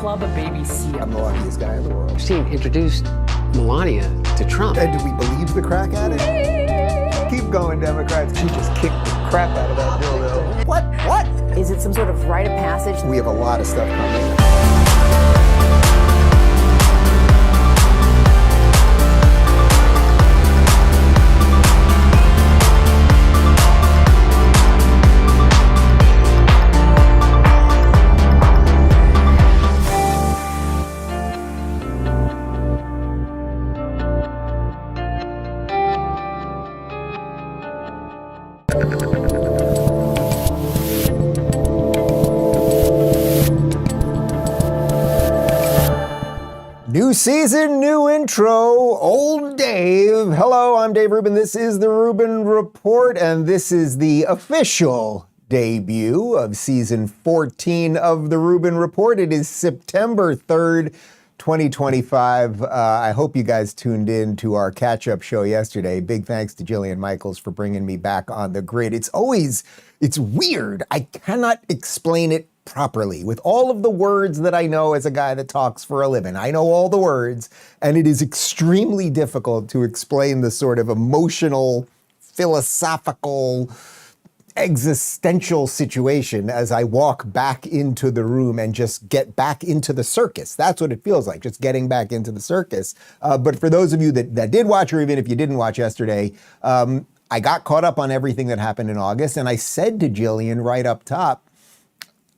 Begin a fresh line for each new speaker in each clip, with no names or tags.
club a baby seal.
I'm the luckiest guy in the world.
Epstein introduced Melania to Trump.
And do we believe the crack addict? Keep going, Democrats. She just kicked the crap out of that dildo. What?
Is it some sort of rite of passage?
We have a lot of stuff coming. New season, new intro, old Dave. Hello, I'm Dave Rubin. This is the Rubin Report, and this is the official debut of season 14 of the Rubin Report. It is September 3rd, 2025. I hope you guys tuned in to our catch-up show yesterday. Big thanks to Jillian Michaels for bringing me back on the grid. It's weird. I cannot explain it properly with all of the words that I know as a guy that talks for a living. I know all the words, and it is extremely difficult to explain the sort of emotional, philosophical, existential situation as I walk back into the room and just get back into the circus. That's what it feels like, just getting back into the circus. But for those of you that did watch, or even if you didn't watch yesterday, I got caught up on everything that happened in August, and I said to Jillian right up top,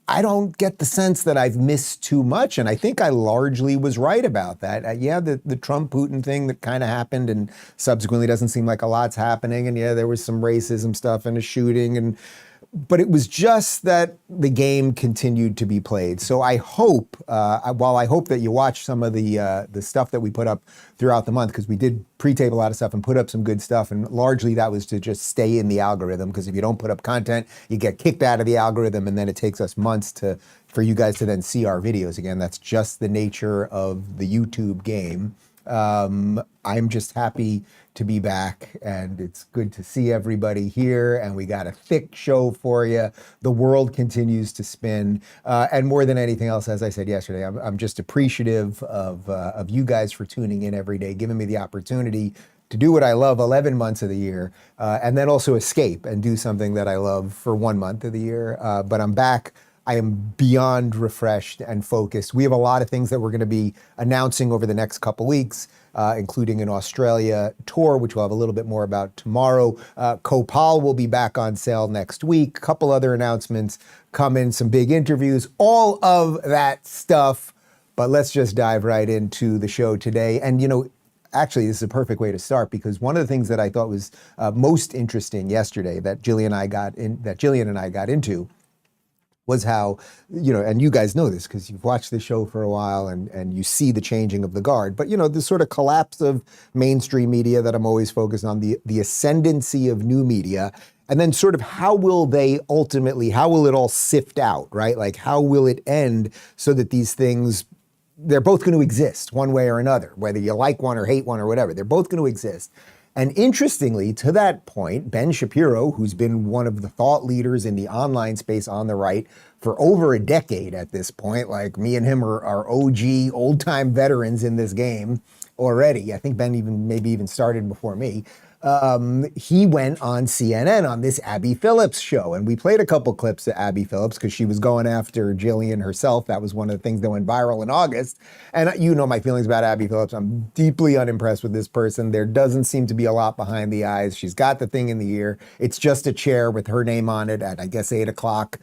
I don't get the sense that I've missed too much, and I think I largely was right about that. The Trump-Putin thing that kind of happened, and subsequently doesn't seem like a lot's happening, and there was some racism stuff and a shooting, but it was just that the game continued to be played. So I hope, while I hope that you watch some of the stuff that we put up throughout the month, because we did pre-tape a lot of stuff and put up some good stuff, and largely that was to just stay in the algorithm, because if you don't put up content, you get kicked out of the algorithm, and then it takes us months for you guys to then see our videos again. That's just the nature of the YouTube game. I'm just happy to be back, and it's good to see everybody here, and we got a thick show for you. The world continues to spin, and more than anything else, as I said yesterday, I'm just appreciative of you guys for tuning in every day, giving me the opportunity to do what I love 11 months of the year, and then also escape and do something that I love for 1 month of the year. But I'm back. I am beyond refreshed and focused. We have a lot of things that we're going to be announcing over the next couple weeks, including an Australia tour, which we'll have a little bit more about tomorrow. Copal will be back on sale next week. A couple other announcements coming, some big interviews, all of that stuff. But let's just dive right into the show today. And, actually, this is a perfect way to start, because one of the things that I thought was most interesting yesterday that Jillian and I got into was how, and you guys know this because you've watched the show for a while and you see the changing of the guard, but the sort of collapse of mainstream media that I'm always focused on, the ascendancy of new media, and then sort of how will it all sift out, right? Like, how will it end so that these things, they're both going to exist one way or another, whether you like one or hate one or whatever, they're both going to exist. And interestingly, to that point, Ben Shapiro, who's been one of the thought leaders in the online space on the right for over a decade at this point, like me and him are OG, old-time veterans in this game already. I think Ben maybe even started before me. He went on CNN on this Abby Phillips show, and we played a couple clips of Abby Phillips because she was going after Jillian herself. That was one of the things that went viral in August. And you know my feelings about Abby Phillips. I'm deeply unimpressed with this person. There doesn't seem to be a lot behind the eyes. She's got the thing in the ear. It's just a chair with her name on it at, I guess, 8 o'clock.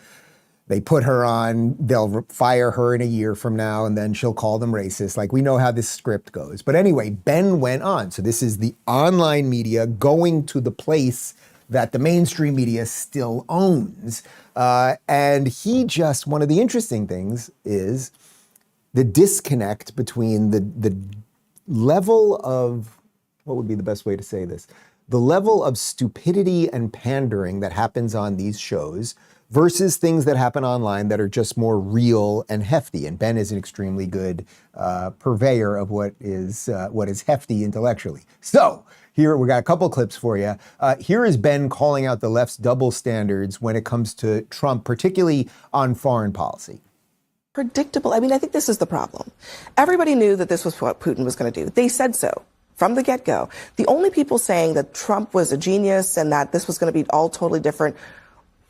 They put her on, they'll fire her in a year from now, and then she'll call them racist. Like, we know how this script goes. But anyway, Ben went on. So this is the online media going to the place that the mainstream media still owns. And one of the interesting things is the disconnect between the level of, what would be the best way to say this? The level of stupidity and pandering that happens on these shows versus things that happen online that are just more real and hefty. And Ben is an extremely good purveyor of what is hefty intellectually. So here, we got a couple clips for you. Here is Ben calling out the left's double standards when it comes to Trump, particularly on foreign policy.
predictable. I mean, I think this is the problem. Everybody knew that this was what Putin was going to do. They said so from the get-go. The only people saying that Trump was a genius and that this was going to be all totally different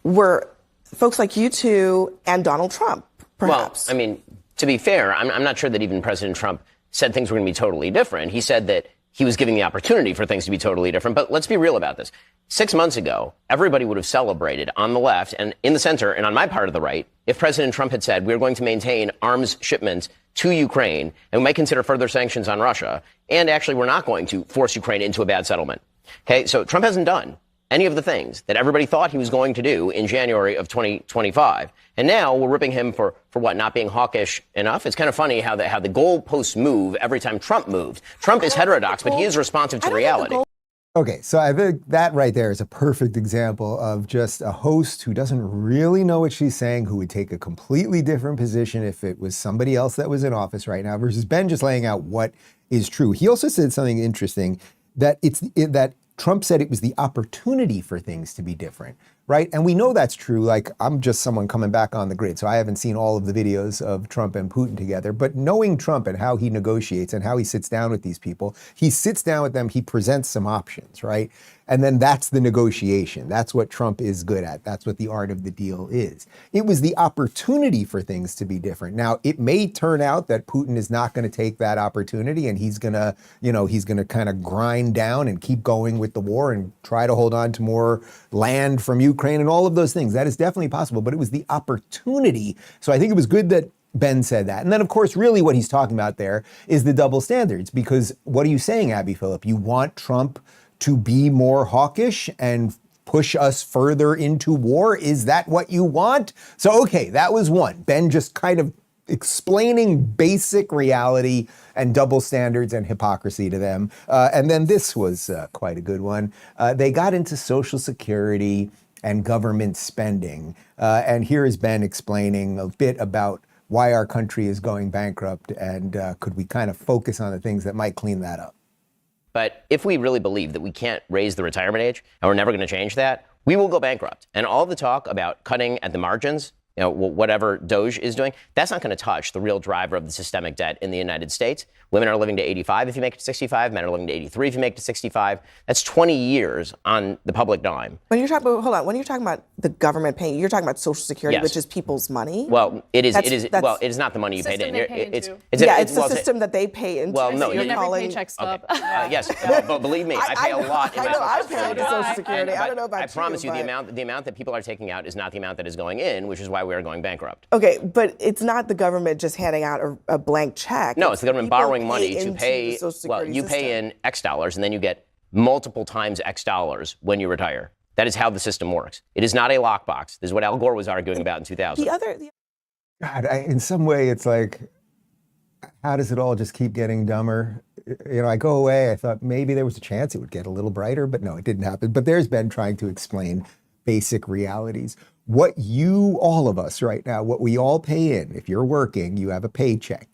were folks like you two and Donald Trump, perhaps.
Well, I mean, to be fair, I'm not sure that even President Trump said things were going to be totally different. He said that he was giving the opportunity for things to be totally different. But let's be real about this. 6 months ago, everybody would have celebrated on the left and in the center and on my part of the right if President Trump had said we're going to maintain arms shipments to Ukraine and we might consider further sanctions on Russia. And actually, we're not going to force Ukraine into a bad settlement. OK, so Trump hasn't done any of the things that everybody thought he was going to do in January of 2025. And now we're ripping him for what, not being hawkish enough? It's kind of funny how the goalposts move every time Trump moved. Trump is heterodox, but he is responsive to reality.
Okay, so I think that right there is a perfect example of just a host who doesn't really know what she's saying, who would take a completely different position if it was somebody else that was in office right now, versus Ben just laying out what is true. He also said something interesting, that that Trump said it was the opportunity for things to be different, right? And we know that's true. Like, I'm just someone coming back on the grid, so I haven't seen all of the videos of Trump and Putin together. But knowing Trump and how he negotiates and how he sits down with these people, he sits down with them, he presents some options, right? And then that's the negotiation. That's what Trump is good at. That's what the art of the deal is. It was the opportunity for things to be different. Now, it may turn out that Putin is not going to take that opportunity and he's going to kind of grind down and keep going with the war and try to hold on to more land from Ukraine and all of those things. That is definitely possible, but it was the opportunity. So I think it was good that Ben said that. And then, of course, really what he's talking about there is the double standards, because what are you saying, Abby Phillip? You want Trump to be more hawkish and push us further into war? Is that what you want? So, okay, that was one. Ben just kind of explaining basic reality and double standards and hypocrisy to them. And then this was quite a good one. They got into Social Security and government spending. And here is Ben explaining a bit about why our country is going bankrupt and could we kind of focus on the things that might clean that up.
But if we really believe that we can't raise the retirement age and we're never going to change that, we will go bankrupt. And all the talk about cutting at the margins, you know, whatever Doge is doing, that's not going to touch the real driver of the systemic debt in the United States. Women are living to 85 if you make it to 65. Men are living to 83 if you make it to 65. That's 20 years on the public dime.
When you're talking about, hold on, when you're talking about the government paying, you're talking about Social Security,
Yes.
which is people's money?
Well, it is not the money you paid in.
It's the system that they pay into.
Well, no,
you're
every
calling,
paycheck stub.
Yes, but believe me, I pay a lot in
I
my
know, I
Social
pay into Social Security. I don't know about
I promise you,
but-
the amount that people are taking out is not the amount that is going in, which is why we are going bankrupt.
Okay, but it's not the government just handing out a blank check.
No, it's the government
people
borrowing
pay
money to
into
pay.
the Social
Well,
Security
you pay in X dollars and then you get multiple times X dollars when you retire. That is how the system works. It is not a lockbox. This is what Al Gore was arguing about in 2000.
God, in some way, it's like, how does it all just keep getting dumber? You know, I go away, I thought maybe there was a chance it would get a little brighter, but no, it didn't happen. But there's Ben trying to explain basic realities. What all of us right now, what we all pay in, if you're working, you have a paycheck.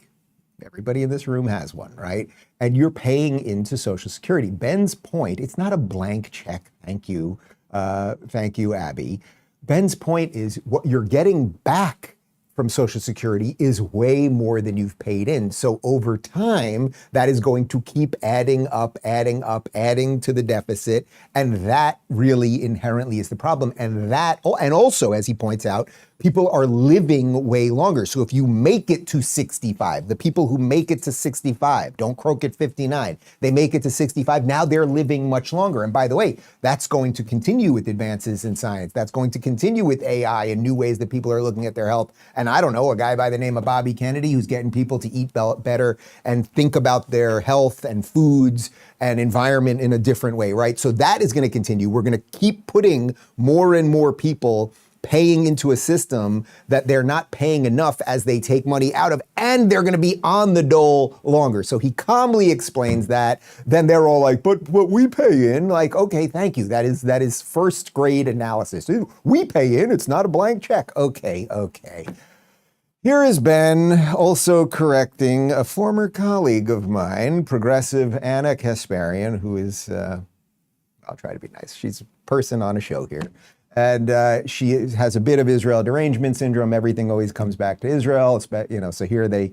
Everybody in this room has one, right? And you're paying into Social Security. Ben's point, it's not a blank check. Thank you, Abby. Ben's point is what you're getting back from Social Security is way more than you've paid in. So over time, that is going to keep adding to the deficit. And that really inherently is the problem. And also, as he points out, people are living way longer. So if you make it to 65, the people who make it to 65, don't croak at 59, they make it to 65, now they're living much longer. And by the way, that's going to continue with advances in science. That's going to continue with AI and new ways that people are looking at their health. And I don't know, a guy by the name of Bobby Kennedy who's getting people to eat better and think about their health and foods and environment in a different way, right? So that is going to continue. We're going to keep putting more and more people paying into a system that they're not paying enough as they take money out of, and they're going to be on the dole longer. So he calmly explains that. Then they're all like, but what we pay in, like, okay, thank you. That is first grade analysis. We pay in, it's not a blank check. Okay. Here is Ben also correcting a former colleague of mine, progressive Anna Kasparian, who is, I'll try to be nice. She's a person on a show here. And she has a bit of Israel derangement syndrome. Everything always comes back to Israel. So here they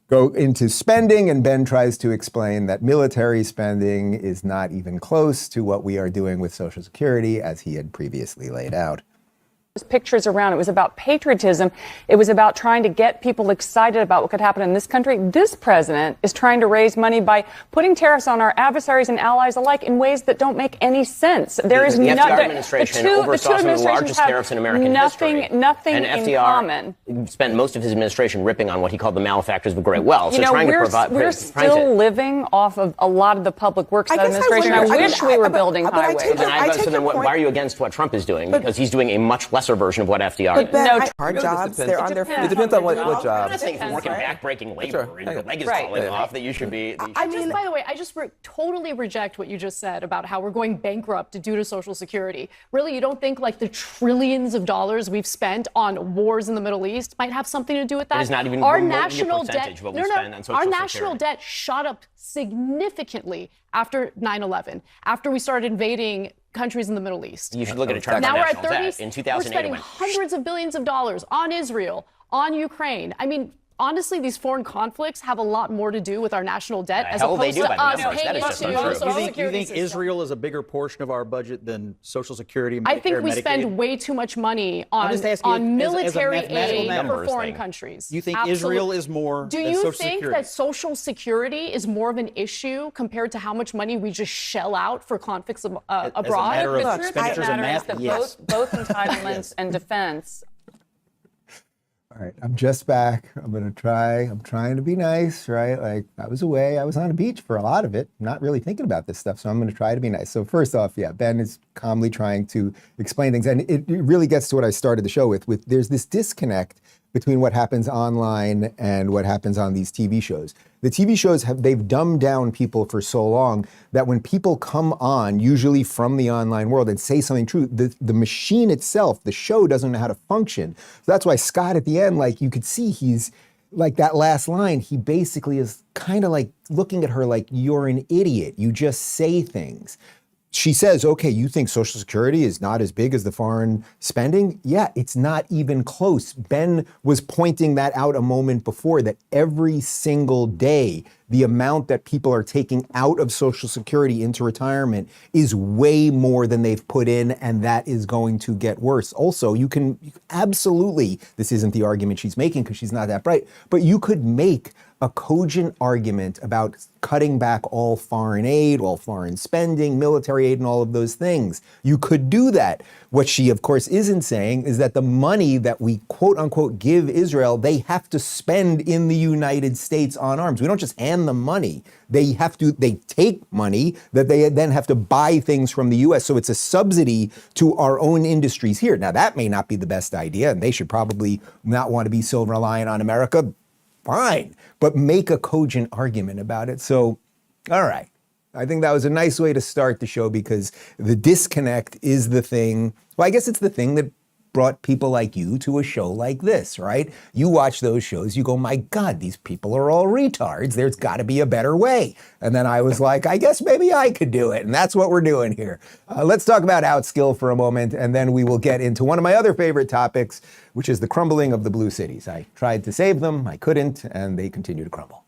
go into spending, and Ben tries to explain that military spending is not even close to what we are doing with Social Security, as he had previously laid out.
Pictures around. It was about patriotism. It was about trying to get people excited about what could happen in this country. This president is trying to raise money by putting tariffs on our adversaries and allies alike in ways that don't make any sense. There is
the FDR
nothing.
administration oversaw some of the largest tariffs in American history.
Nothing
and
in
FDR
common.
Spent most of his administration ripping on what he called the malefactors of great wealth. So trying to provide.
We're still living off of a lot of the public works of that administration. I wish we were building highways.
Why are you against what Trump is doing? Because he's doing a much lesser version of what FDR is.
No, hard jobs, they're on their feet.
It depends on what job.
I'm not saying if you're working back-breaking labor and your leg is falling off that you should be.
By the way, I just totally reject what you just said about how we're going bankrupt due to Social Security. Really, you don't think like the trillions of dollars we've spent on wars in the Middle East might have something to do with that?
It is not even
our
remotely
national
a percentage
debt.
of what we spend on Social
Our
Security.
national debt shot up significantly after 9/11, after we started invading countries in the Middle East.
You should look at a chart of
now we're at
national
30.
debt. In 2008,
we're spending hundreds of billions of dollars on Israel, on Ukraine. I mean, honestly, these foreign conflicts have a lot more to do with our national debt as opposed to us paying into Social Security.
You think Israel is a bigger portion of our budget than Social Security, Medicare,
I think we
Medicaid?
spend way too much money on military aid for foreign countries.
You think
Absolutely.
Israel is more
Do
than
you
Social
think
Security?
that Social Security is more of an issue compared to how much money we just shell out for conflicts abroad?
As a matter of expenditures and math, yes.
Both entitlements and defense.
All right, I'm just back. I'm trying to be nice, right? Like, I was away. I was on a beach for a lot of it, not really thinking about this stuff. So I'm going to try to be nice. So first off, yeah, Ben is calmly trying to explain things. And it really gets to what I started the show with there's this disconnect between what happens online and what happens on these TV shows. The TV shows they've dumbed down people for so long that when people come on, usually from the online world, and say something true, the machine itself, the show doesn't know how to function. So that's why Scott at the end, like you could see he's like that last line, he basically is kind of like looking at her like, you're an idiot. You just say things. She says, okay, you think Social Security is not as big as the foreign spending? Yeah, it's not even close. Ben was pointing that out a moment before, that every single day, the amount that people are taking out of Social Security into retirement is way more than they've put in, and that is going to get worse. Also, you can absolutely, this isn't the argument she's making because she's not that bright, but you could make a cogent argument about cutting back all foreign aid, all foreign spending, military aid, and all of those things. You could do that. What she, of course, isn't saying is that the money that we quote unquote give Israel, they have to spend in the United States on arms. We don't just hand them money. They take money that they then have to buy things from the US. So it's a subsidy to our own industries here. Now, that may not be the best idea, and they should probably not want to be so reliant on America. Fine, but make a cogent argument about it. So, all right. I think that was a nice way to start the show, because the disconnect is the thing. Well, I guess it's the thing that brought people like you to a show like this, right? You watch those shows, you go, my God, these people are all retards. There's got to be a better way. And then I was like, I guess maybe I could do it. And that's what we're doing here. Let's talk about Outskill for a moment, and then we will get into one of my other favorite topics, which is the crumbling of the blue cities. I tried to save them, I couldn't, and they continue to crumble.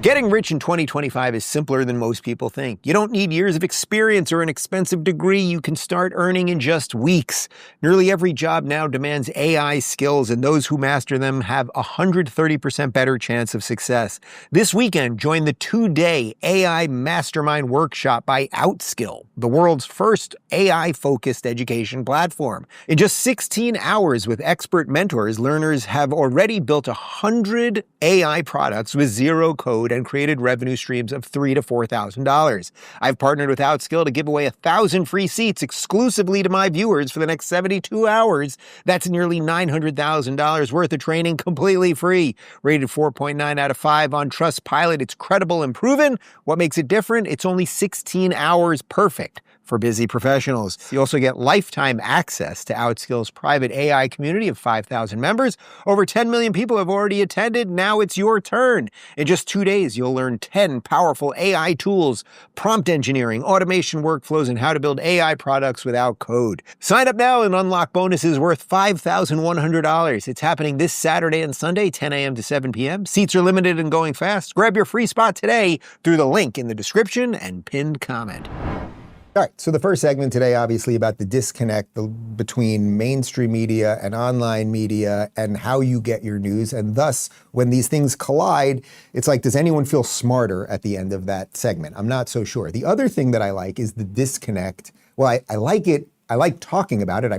Getting rich in 2025 is simpler than most people think. You don't need years of experience or an expensive degree. You can start earning in just weeks. Nearly every job now demands AI skills, and those who master them have a 130% better chance of success. This weekend, join the 2-day AI Mastermind Workshop by Outskill, the world's first AI-focused education platform. In just 16 hours with expert mentors, learners have already built 100 AI products with zero code and created revenue streams of $3,000 to $4,000. I've partnered with Outskill to give away 1,000 free seats exclusively to my viewers for the next 72 hours. That's nearly $900,000 worth of training completely free. Rated 4.9 out of 5 on Trustpilot. It's credible and proven. What makes it different? It's only 16 hours perfect. for busy professionals. You also get lifetime access to Outskill's private AI community of 5,000 members. Over 10 million people have already attended. Now it's your turn. In just 2 days, you'll learn 10 powerful AI tools, prompt engineering, automation workflows, and how to build AI products without code. Sign up now and unlock bonuses worth $5,100. It's happening this Saturday and Sunday, 10 a.m. to 7 p.m. Seats are limited and going fast. Grab your free spot today through the link in the description and pinned comment. All right, so the first segment today, obviously, about the disconnect between mainstream media and online media and how you get your news. And thus, when these things collide, it's like, does anyone feel smarter at the end of that segment? I'm not so sure. The other thing that I like is the disconnect. Well, I like it. I like talking about it.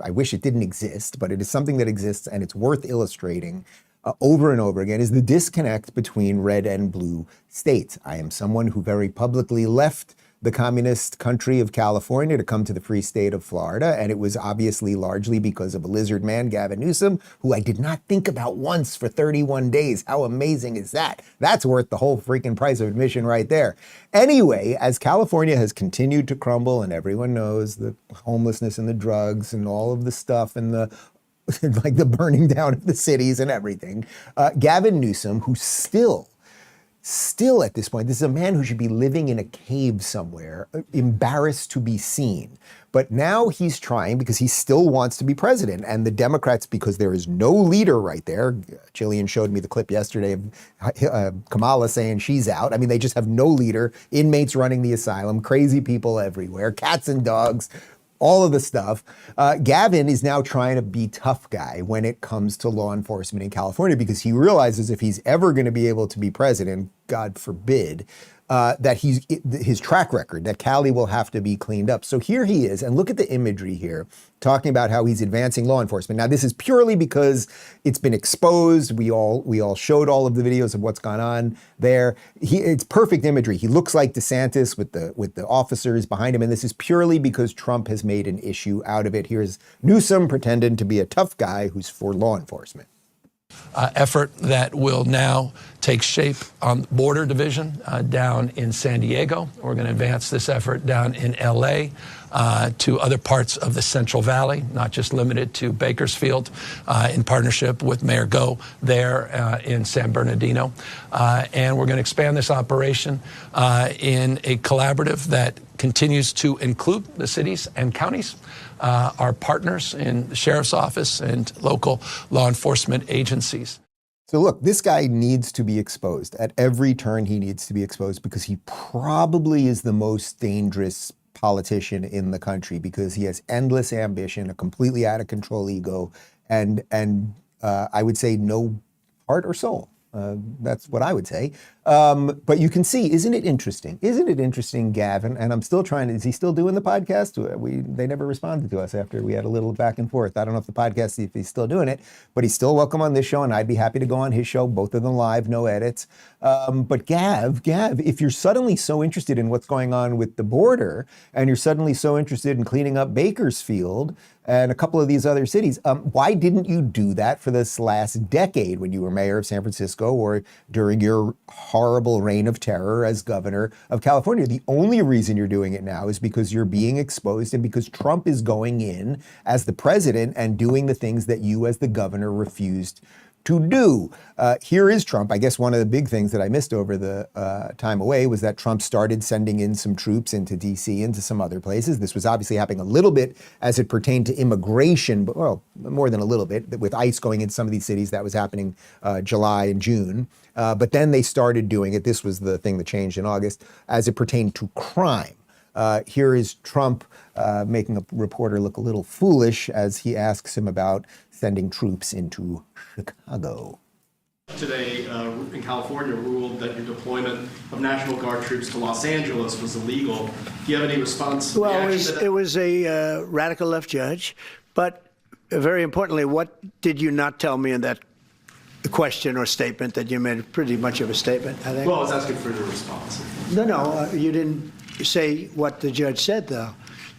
I wish it didn't exist, but it is something that exists and it's worth illustrating over and over again, is the disconnect between red and blue states. I am someone who very publicly left the communist country of California to come to the free state of Florida. And it was obviously largely because of a lizard man, Gavin Newsom, who I did not think about once for 31 days. How amazing is that? That's worth the whole freaking price of admission right there. Anyway, as California has continued to crumble, and everyone knows the homelessness and the drugs and all of the stuff and the like the burning down of the cities and everything, Gavin Newsom, who still at this point, this is a man who should be living in a cave somewhere, embarrassed to be seen. But now he's trying, because he still wants to be president. And the Democrats, because there is no leader right there, Jillian showed me the clip yesterday of Kamala saying she's out. I mean, they just have no leader, inmates running the asylum, crazy people everywhere, cats and dogs, all of the stuff. Gavin is now trying to be tough guy when it comes to law enforcement in California, because he realizes if he's ever going to be able to be president, God forbid, that his track record, that Cali will have to be cleaned up. So here he is, and look at the imagery here, talking about how he's advancing law enforcement. Now, this is purely because it's been exposed. We all showed all of the videos of what's gone on there. It's perfect imagery. He looks like DeSantis with the officers behind him, and this is purely because Trump has made an issue out of it. Here's Newsom pretending to be a tough guy who's for law enforcement.
Effort that will now take shape on border division down in San Diego. We're going to advance this effort down in LA to other parts of the Central Valley, not just limited to Bakersfield, in partnership with Mayor Go there in San Bernardino. And we're going to expand this operation in a collaborative that continues to include the cities and counties, our partners in the sheriff's office and local law enforcement agencies.
So look, this guy needs to be exposed. At every turn, he needs to be exposed, because he probably is the most dangerous politician in the country, because he has endless ambition, a completely out of control ego, and I would say no heart or soul. That's what I would say. But you can see, isn't it interesting? Isn't it interesting, Gavin? And I'm still trying to, is he still doing the podcast? They never responded to us after we had a little back and forth. I don't know if the podcast, if he's still doing it, but he's still welcome on this show, and I'd be happy to go on his show, both of them live, no edits. But Gav, if you're suddenly so interested in what's going on with the border, and you're suddenly so interested in cleaning up Bakersfield and a couple of these other cities, why didn't you do that for this last decade when you were mayor of San Francisco, or during your horrible reign of terror as governor of California? The only reason you're doing it now is because you're being exposed, and because Trump is going in as the president and doing the things that you as the governor refused to do. Here is Trump. I guess one of the big things that I missed over the time away was that Trump started sending in some troops into DC, into some other places. This was obviously happening a little bit as it pertained to immigration, but well, more than a little bit, with ICE going into some of these cities. That was happening July and June. But then they started doing it. This was the thing that changed in August as it pertained to crime. Here is Trump making a reporter look a little foolish as he asks him about sending troops into Chicago.
Today in California ruled that your deployment of National Guard troops to Los Angeles was illegal. Do you have any response?
Well, it was a radical left judge, but very importantly, what did you not tell me in that question or statement that you made? Pretty much of a statement, I think.
Well, I was asking for your response.
No, you didn't say what the judge said, though.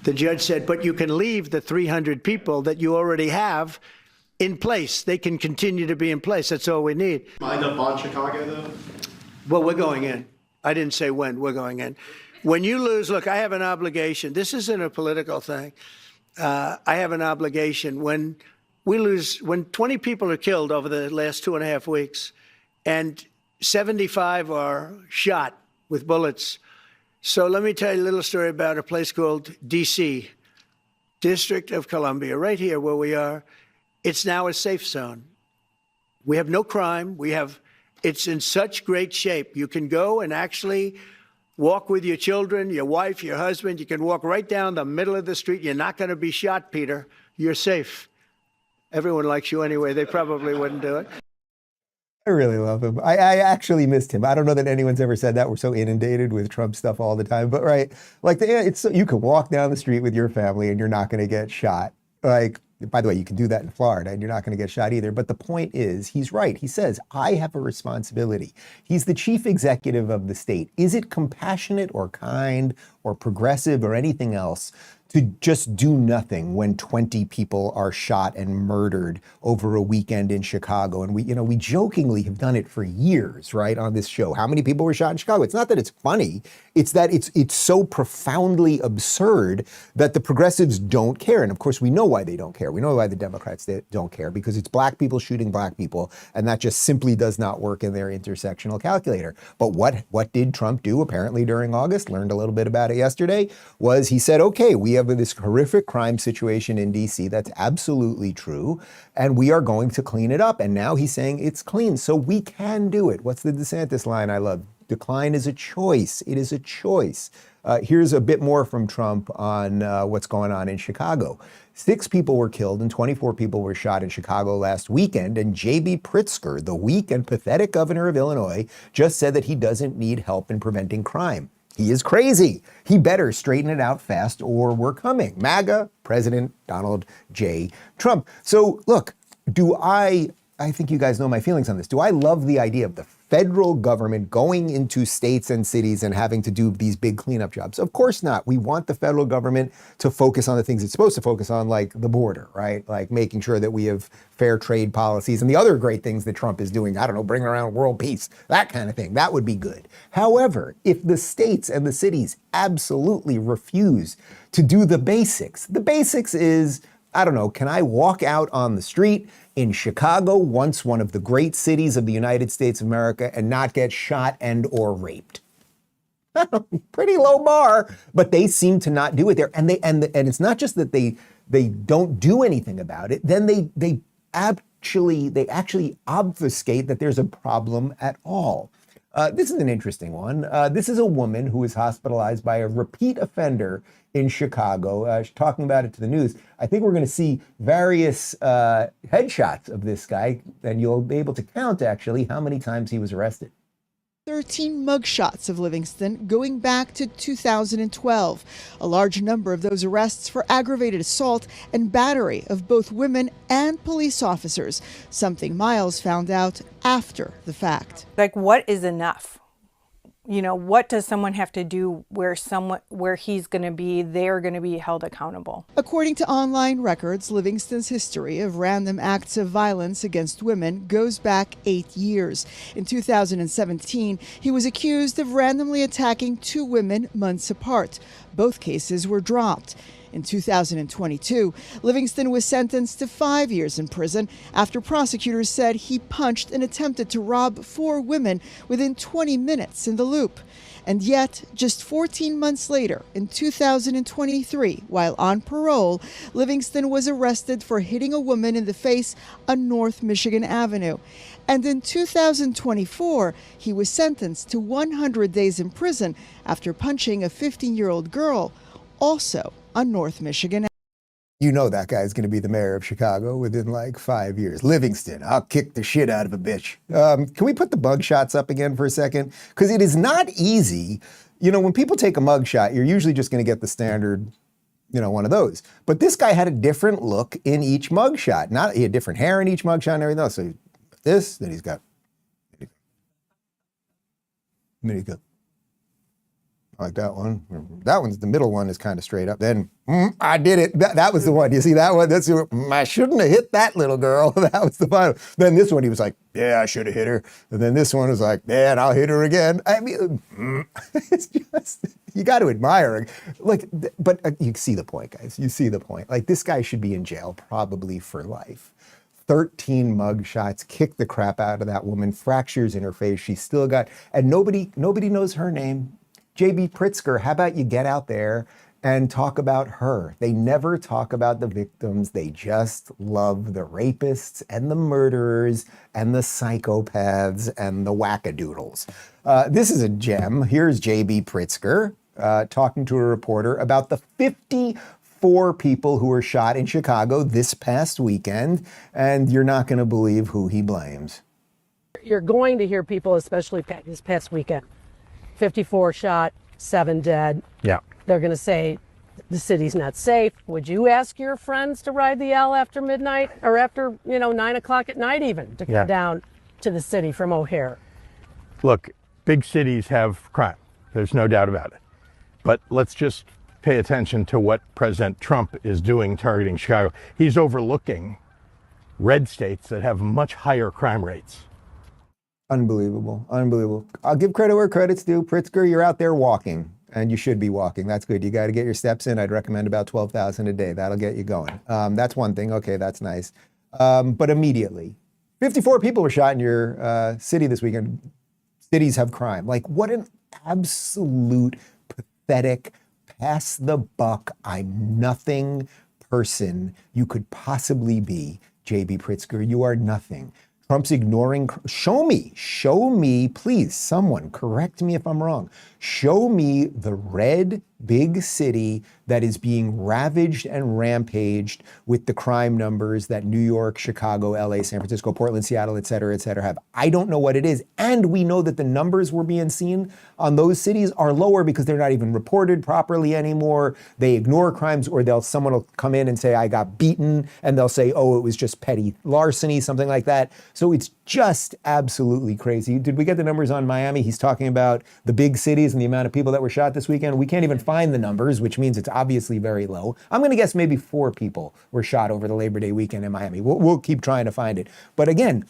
The judge said, but you can leave the 300 people that you already have in place. They can continue to be in place. That's all we need.
Mind up on Chicago, though?
Well, we're going in. I didn't say when. We're going in. When you lose, look, I have an obligation. This isn't a political thing. I have an obligation. When we lose, when 20 people are killed over the last 2.5 weeks, and 75 are shot with bullets. So let me tell you a little story about a place called D.C., District of Columbia, right here where we are. It's now a safe zone. We have no crime. It's in such great shape. You can go and actually walk with your children, your wife, your husband. You can walk right down the middle of the street. You're not going to be shot, Peter. You're safe. Everyone likes you anyway. They probably wouldn't do it.
I really love him. I actually missed him. I don't know that anyone's ever said that. We're so inundated with Trump stuff all the time. But right, like it's you can walk down the street with your family and you're not going to get shot. Like, by the way, you can do that in Florida and you're not going to get shot either. But the point is, he's right. He says, I have a responsibility. He's the chief executive of the state. Is it compassionate or kind or progressive or anything else to just do nothing when 20 people are shot and murdered over a weekend in Chicago? And we jokingly have done it for years, right, on this show. How many people were shot in Chicago? It's not that it's funny. It's that it's so profoundly absurd that the progressives don't care. And of course, we know why they don't care. We know why the Democrats don't care, because it's black people shooting black people. And that just simply does not work in their intersectional calculator. But what did Trump do apparently during August? Learned a little bit about it yesterday. Was he said, okay, we have this horrific crime situation in DC. That's absolutely true. And we are going to clean it up. And now he's saying it's clean. So we can do it. What's the DeSantis line I love? Decline is a choice. It is a choice. Here's a bit more from Trump on what's going on in Chicago. 6 people were killed and 24 people were shot in Chicago last weekend. And JB Pritzker, the weak and pathetic governor of Illinois, just said that he doesn't need help in preventing crime. He is crazy. He better straighten it out fast or we're coming. MAGA, President Donald J. Trump. So look, I think you guys know my feelings on this. Do I love the idea of the federal government going into states and cities and having to do these big cleanup jobs? Of course not. We want the federal government to focus on the things it's supposed to focus on, like the border, right? Like making sure that we have fair trade policies and the other great things that Trump is doing. I don't know, bringing around world peace, that kind of thing. That would be good. However, if the states and the cities absolutely refuse to do the basics is, I don't know, can I walk out on the street in Chicago, once one of the great cities of the United States of America, and not get shot and or raped? Pretty low bar, but they seem to not do it there. And it's not just that they don't do anything about it. Then they actually obfuscate that there's a problem at all. This is an interesting one. This is a woman who was hospitalized by a repeat offender in Chicago. She's talking about it to the news. I think we're going to see various headshots of this guy, and you'll be able to count actually how many times he was arrested.
13 mugshots of Livingston going back to 2012. A large number of those arrests for aggravated assault and battery of both women and police officers, something Miles found out after the fact.
Like, what is enough? You know, what does someone have to do where they're going to be held accountable?
According to online records, Livingston's history of random acts of violence against women goes back 8 years. In 2017, he was accused of randomly attacking 2 women months apart. Both cases were dropped. In 2022, Livingston was sentenced to 5 years in prison after prosecutors said he punched and attempted to rob 4 women within 20 minutes in the Loop. And yet, just 14 months later, in 2023, while on parole, Livingston was arrested for hitting a woman in the face on North Michigan Avenue. And in 2024, he was sentenced to 100 days in prison after punching a 15-year-old girl, also on North Michigan.
You know that guy's going to be the mayor of Chicago within like 5 years. Livingston, I'll kick the shit out of a bitch. Can we put the mug shots up again for a second? Because it is not easy. You know, when people take a mug shot, you're usually just going to get the standard, one of those. But this guy had a different look in each mug shot. He had different hair in each mug shot and everything else. So this, then he's got. There you go. I like that one. That one's the middle one is kind of straight up. Then I did it. That was the one. You see that one? That's I shouldn't have hit that little girl. That was the final. Then this one, he was like, yeah, I should have hit her. And then this one was like, yeah, and I'll hit her again. I mean, it's just, you got to admire her. Like, but you see the point, guys. You see the point. Like, this guy should be in jail probably for life. 13 mugshots, kicked the crap out of that woman, fractures in her face. She's still got, and nobody knows her name. JB Pritzker, how about you get out there and talk about her? They never talk about the victims. They just love the rapists and the murderers and the psychopaths and the wackadoodles. This is a gem. Here's JB Pritzker talking to a reporter about the 54 people who were shot in Chicago this past weekend, and you're not going to believe who he blames.
You're going to hear people, especially this past weekend, 54 shot, 7 dead.
Yeah.
They're going to say the city's not safe. Would you ask your friends to ride the L after midnight or after, 9 o'clock at night even to come down to the city from O'Hare?
Look, big cities have crime. There's no doubt about it. But let's just pay attention to what President Trump is doing targeting Chicago. He's overlooking red states that have much higher crime rates.
Unbelievable. Unbelievable. I'll give credit where credit's due. Pritzker, you're out there walking, and you should be walking. That's good. You got to get your steps in. I'd recommend about 12,000 a day. That'll get you going. That's one thing. Okay, that's nice. But immediately, 54 people were shot in your city this weekend. Cities have crime. Like, what an absolute pathetic, pass the buck, I'm nothing person you could possibly be, JB Pritzker. You are nothing. Trump's ignoring, show me, please, someone correct me if I'm wrong. Show me the red big city that is being ravaged and rampaged with the crime numbers that New York, Chicago, LA, San Francisco, Portland, Seattle, et cetera, have. I don't know what it is. And we know that the numbers we're being seen on those cities are lower because they're not even reported properly anymore. They ignore crimes, or someone will come in and say, I got beaten, and they'll say, oh, it was just petty larceny, something like that. So it's just absolutely crazy. Did we get the numbers on Miami? He's talking about the big cities and the amount of people that were shot this weekend. We can't even find the numbers, which means it's obviously very low. I'm going to guess maybe 4 people were shot over the Labor Day weekend in Miami. We'll keep trying to find it. But again,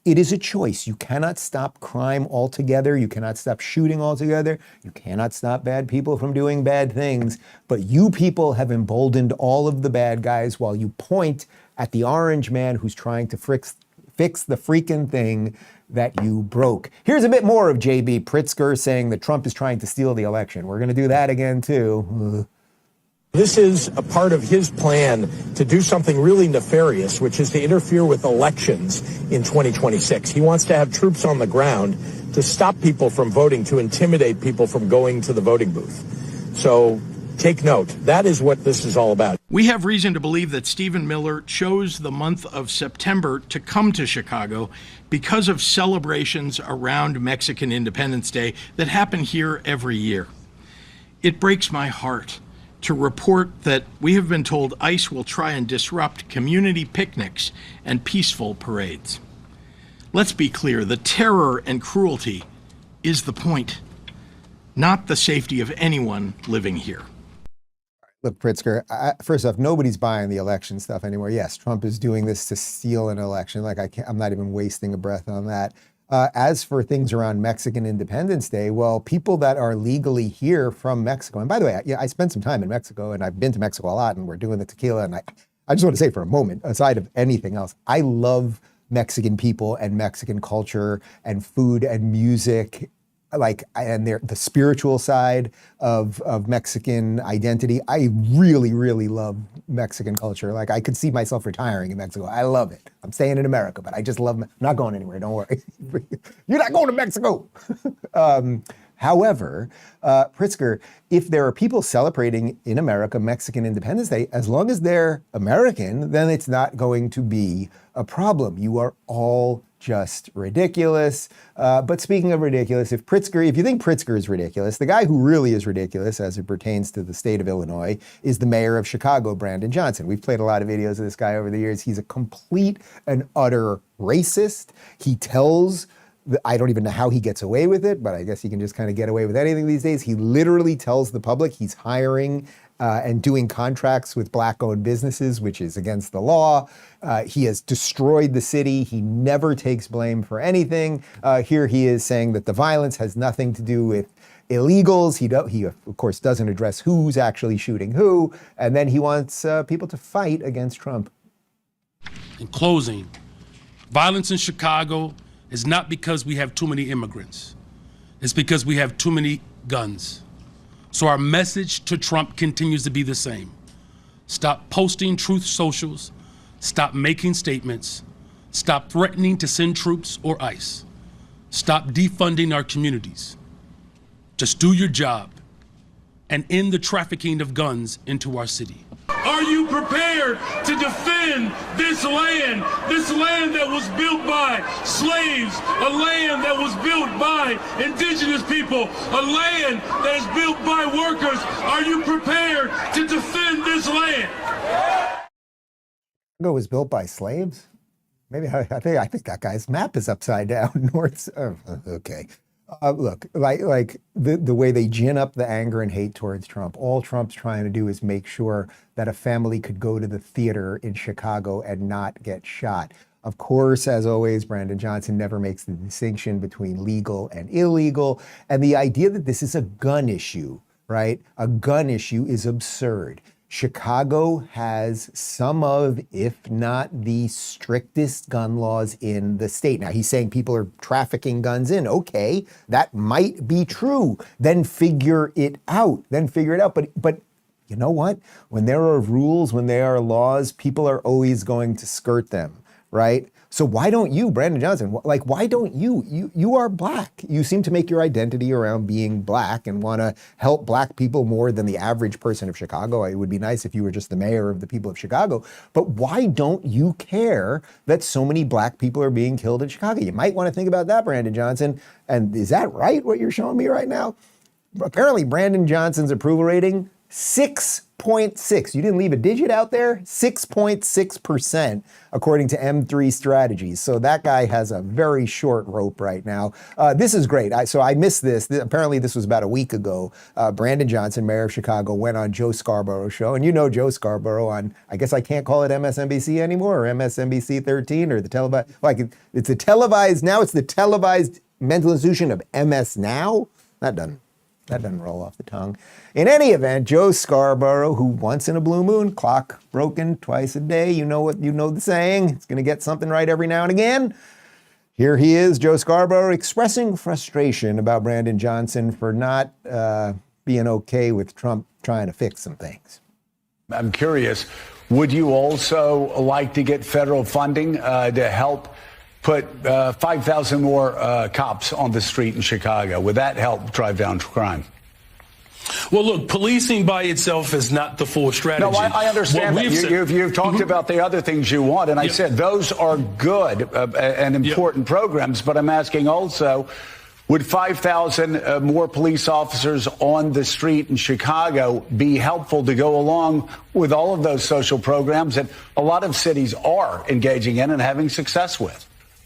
it is a choice. You cannot stop crime altogether. You cannot stop shooting altogether. You cannot stop bad people from doing bad things. But you people have emboldened all of the bad guys while you point at the orange man who's trying to fix the freaking thing that you broke. Here's a bit more of JB Pritzker saying that Trump is trying to steal the election. We're going to do that again, too.
This is a part of his plan to do something really nefarious, which is to interfere with elections in 2026. He wants to have troops on the ground to stop people from voting, to intimidate people from going to the voting booth. So take note. That is what this is all about.
We have reason to believe that Stephen Miller chose the month of September to come to Chicago because of celebrations around Mexican Independence Day that happen here every year. It breaks my heart to report that we have been told ICE will try and disrupt community picnics and peaceful parades. Let's be clear, the terror and cruelty is the point, not the safety of anyone living here.
Look, Pritzker, first off, nobody's buying the election stuff anymore. Yes, Trump is doing this to steal an election. I'm not even wasting a breath on that. As for things around Mexican Independence Day, well, people that are legally here from Mexico, and by the way, I spent some time in Mexico, and I've been to Mexico a lot, and we're doing the tequila, and I just want to say for a moment, aside of anything else, I love Mexican people and Mexican culture and food and music, and the spiritual side of Mexican identity. I really, really love Mexican culture. I could see myself retiring in Mexico. I love it. I'm staying in America, but I just love, I'm not going anywhere, don't worry. You're not going to Mexico. However, Pritzker, if there are people celebrating in America Mexican Independence Day, as long as they're American, then it's not going to be a problem. You are all just ridiculous. But speaking of ridiculous, if you think Pritzker is ridiculous, the guy who really is ridiculous as it pertains to the state of Illinois is the mayor of Chicago, Brandon Johnson. We've played a lot of videos of this guy over the years. He's a complete and utter racist. He tells I don't even know how he gets away with it, but I guess he can just kind of get away with anything these days. He literally tells the public he's hiring and doing contracts with black-owned businesses, which is against the law. He has destroyed the city. He never takes blame for anything. Here he is saying that the violence has nothing to do with illegals. He of course doesn't address who's actually shooting who, and then he wants people to fight against Trump.
In closing, violence in Chicago is not because we have too many immigrants. It's because we have too many guns. So our message to Trump continues to be the same. Stop posting truth socials. Stop making statements. Stop threatening to send troops or ICE. Stop defunding our communities. Just do your job and end the trafficking of guns into our city. Are you prepared to defend this land that was built by slaves, a land that was built by indigenous people, a land that is built by workers? Are you prepared to defend this land?
Chicago was built by slaves? Maybe I think that guy's map is upside down. Okay. Look, like the way they gin up the anger and hate towards Trump, all Trump's trying to do is make sure that a family could go to the theater in Chicago and not get shot. Of course, as always, Brandon Johnson never makes the distinction between legal and illegal. And the idea that this is a gun issue, right? A gun issue is absurd. Chicago has some of, if not the strictest gun laws in the state. Now, he's saying people are trafficking guns in. Okay, that might be true. Then figure it out. But you know what? When there are rules, when there are laws, people are always going to skirt them, right? So why don't you, Brandon Johnson, why don't you? You are black. You seem to make your identity around being black and want to help black people more than the average person of Chicago. It would be nice if you were just the mayor of the people of Chicago. But why don't you care that so many black people are being killed in Chicago? You might want to think about that, Brandon Johnson. And is that right, what you're showing me right now? Apparently, Brandon Johnson's approval rating, 6.6. You didn't leave a digit out there? 6.6%, according to M3 Strategies. So that guy has a very short rope right now. This is great. So I missed this. Apparently, this was about a week ago. Brandon Johnson, mayor of Chicago, went on Joe Scarborough's show. And you know Joe Scarborough on, I guess I can't call it MSNBC anymore, or MSNBC 13, or the televised, it's a televised, now it's the televised mental institution of MS Now. That doesn't roll off the tongue. In any event, Joe Scarborough, who once in a blue moon, clock broken twice a day, you know the saying, it's going to get something right every now and again. Here he is, Joe Scarborough, expressing frustration about Brandon Johnson for not being okay with Trump trying to fix some things.
I'm curious, would you also like to get federal funding to help put 5,000 more cops on the street in Chicago? Would that help drive down crime?
Well, look, policing by itself is not the full strategy.
No, I understand that. You've talked about the other things you want, and I said those are good and important programs, but I'm asking also, would 5,000 more police officers on the street in Chicago be helpful to go along with all of those social programs that a lot of cities are engaging in and having success with?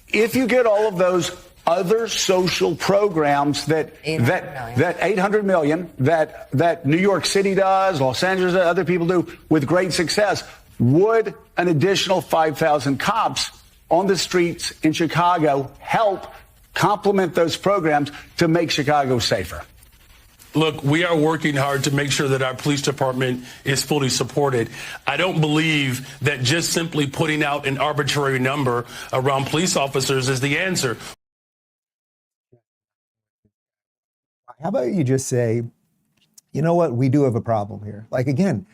If you get all of those other social programs that 800 million that New York City does, Los Angeles, other people do with great success, would an additional 5,000 cops on the streets in Chicago help complement those programs to make Chicago safer?
Look, we are working hard to make sure that our police department is fully supported. I don't believe that just simply putting out an arbitrary number around police officers is the answer.
How about you just say, you know what, we do have a problem here. Like, again,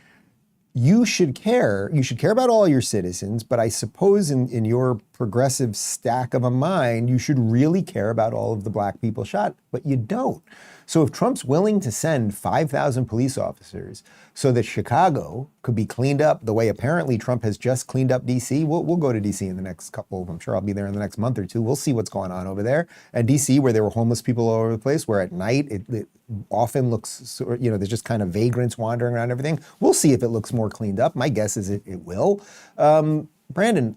you should care about all your citizens, but I suppose in your progressive stack of a mind, you should really care about all of the black people shot, but you don't. So if Trump's willing to send 5,000 police officers so that Chicago could be cleaned up the way apparently Trump has just cleaned up D.C., we'll go to D.C. in the next I'm sure I'll be there in the next month or two. We'll see what's going on over there. And D.C., where there were homeless people all over the place, where at night it often looks, there's just kind of vagrants wandering around everything. We'll see if it looks more cleaned up. My guess is it will. Brandon,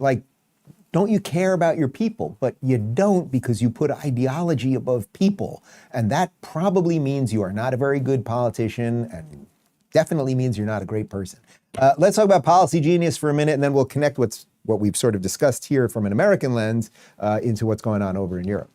don't you care about your people? But you don't, because you put ideology above people. And that probably means you are not a very good politician, and definitely means you're not a great person. Let's talk about policy genius for a minute, and then we'll connect what we've sort of discussed here from an American lens into what's going on over in Europe.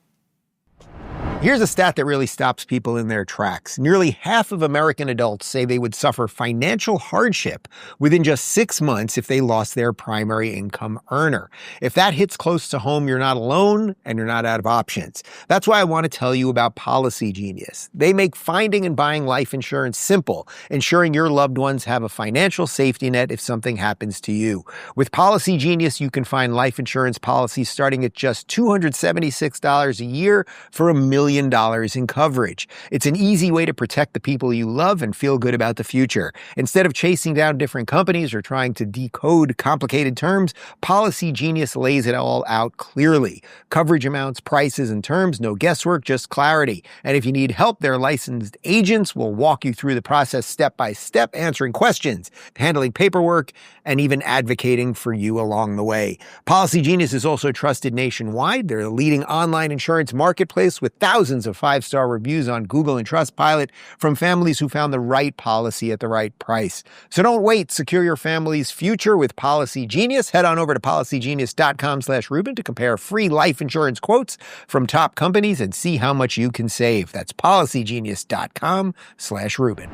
Here's a stat that really stops people in their tracks. Nearly half of American adults say they would suffer financial hardship within just 6 months if they lost their primary income earner. If that hits close to home, you're not alone and you're not out of options. That's why I want to tell you about Policy Genius. They make finding and buying life insurance simple, ensuring your loved ones have a financial safety net if something happens to you. With Policy Genius, you can find life insurance policies starting at just $276 a year for $1 million in coverage. It's an easy way to protect the people you love and feel good about the future. Instead of chasing down different companies or trying to decode complicated terms, Policy Genius lays it all out clearly. Coverage amounts, prices, and terms, no guesswork, just clarity. And if you need help, their licensed agents will walk you through the process step by step, answering questions, handling paperwork, and even advocating for you along the way. Policy Genius is also trusted nationwide. They're the leading online insurance marketplace with thousands of 5-star reviews on Google and Trustpilot from families who found the right policy at the right price. So don't wait. Secure your family's future with Policy Genius. Head on over to policygenius.com/Rubin to compare free life insurance quotes from top companies and see how much you can save. That's policygenius.com/Rubin.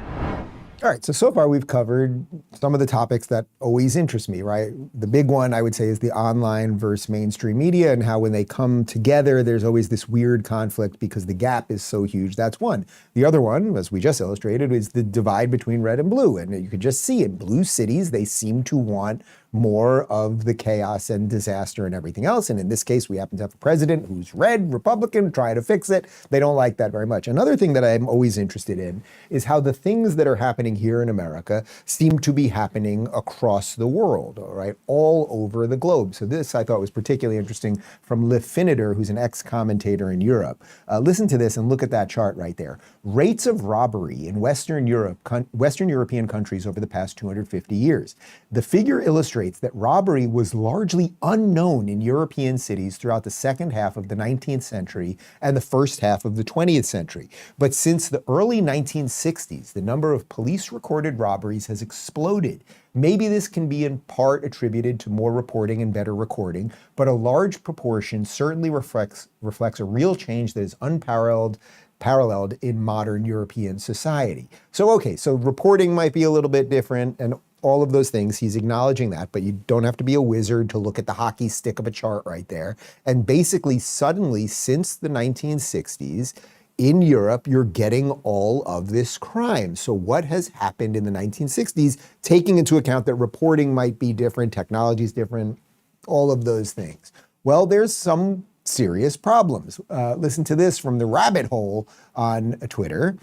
All right, so far we've covered some of the topics that always interest me, right? The big one, I would say, is the online versus mainstream media, and how when they come together, there's always this weird conflict because the gap is so huge. That's one. The other one, as we just illustrated, is the divide between red and blue. And you could just see in blue cities, they seem to want more of the chaos and disaster and everything else. And in this case, we happen to have a president who's red, Republican, trying to fix it. They don't like that very much. Another thing that I'm always interested in is how the things that are happening here in America seem to be happening across the world, all right, all over the globe. So this I thought was particularly interesting from Le Finiter, who's an ex-commentator in Europe. Listen to this and look at that chart right there. Rates of robbery in Western European countries over the past 250 years. The figure illustrates that robbery was largely unknown in European cities throughout the second half of the 19th century and the first half of the 20th century. But since the early 1960s, the number of police-recorded robberies has exploded. Maybe this can be in part attributed to more reporting and better recording, but a large proportion certainly reflects a real change that is unparalleled in modern European society. So reporting might be a little bit different and all of those things. He's acknowledging that, but you don't have to be a wizard to look at the hockey stick of a chart right there. And basically, suddenly, since the 1960s, in Europe, you're getting all of this crime. So what has happened in the 1960s, taking into account that reporting might be different, technology is different, all of those things? Well, there's some serious problems. Listen to this from the rabbit hole on Twitter.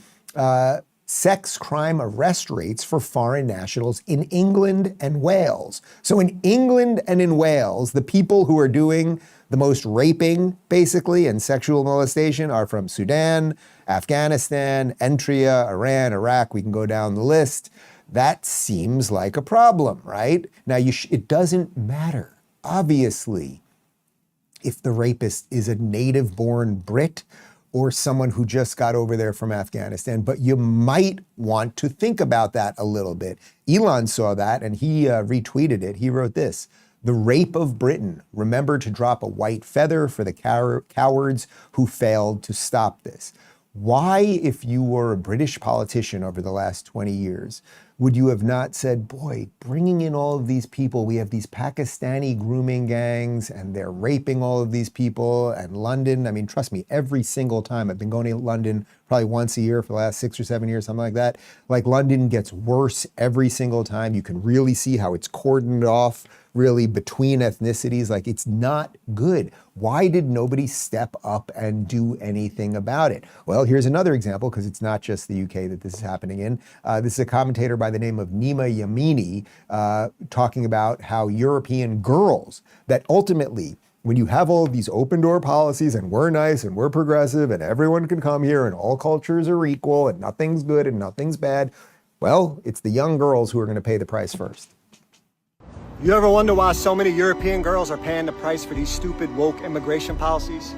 Sex crime arrest rates for foreign nationals in England and Wales. So in England and in Wales, the people who are doing the most raping, basically, and sexual molestation are from Sudan, Afghanistan, Eritrea, Iran, Iraq. We can go down the list. That seems like a problem, right? Now, it doesn't matter, obviously, if the rapist is a native-born Brit or someone who just got over there from Afghanistan, but you might want to think about that a little bit. Elon saw that and he retweeted it. He wrote this: "The rape of Britain. Remember to drop a white feather for the cowards who failed to stop this." Why, if you were a British politician over the last 20 years, would you have not said, boy, bringing in all of these people, we have these Pakistani grooming gangs and they're raping all of these people, and London, I mean, trust me, every single time, I've been going to London probably once a year for the last 6 or 7 years, something like that. Like, London gets worse every single time. You can really see how it's cordoned off really between ethnicities. Like, it's not good. Why did nobody step up and do anything about it? Well, here's another example, because it's not just the UK that this is happening in. This is a commentator by the name of Nima Yamini talking about how European girls, that ultimately, when you have all of these open door policies and we're nice and we're progressive and everyone can come here and all cultures are equal and nothing's good and nothing's bad, well, it's the young girls who are going to pay the price first.
You ever wonder why so many European girls are paying the price for these stupid woke immigration policies?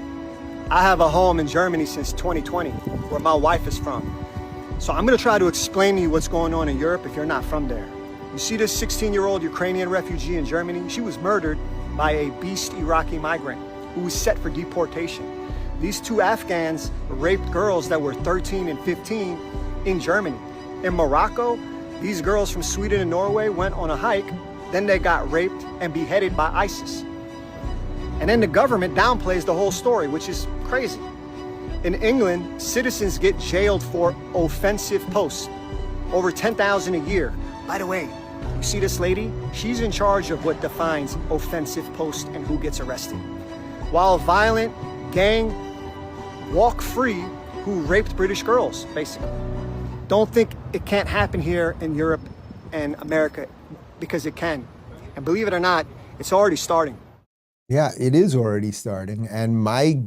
I have a home in Germany since 2020, where my wife is from. So I'm gonna try to explain to you what's going on in Europe if you're not from there. You see this 16-year-old Ukrainian refugee in Germany? She was murdered by a beast Iraqi migrant who was set for deportation. These two Afghans raped girls that were 13 and 15 in Germany. In Morocco, these girls from Sweden and Norway went on a hike, then they got raped and beheaded by ISIS. And then the government downplays the whole story, which is crazy. In England, citizens get jailed for offensive posts, over 10,000 a year. By the way, you see this lady? She's in charge of what defines offensive post and who gets arrested. While violent gang walk free who raped British girls, basically. Don't think it can't happen here in Europe and America, because it can. And believe it or not, it's already starting.
Yeah, it is already starting. And my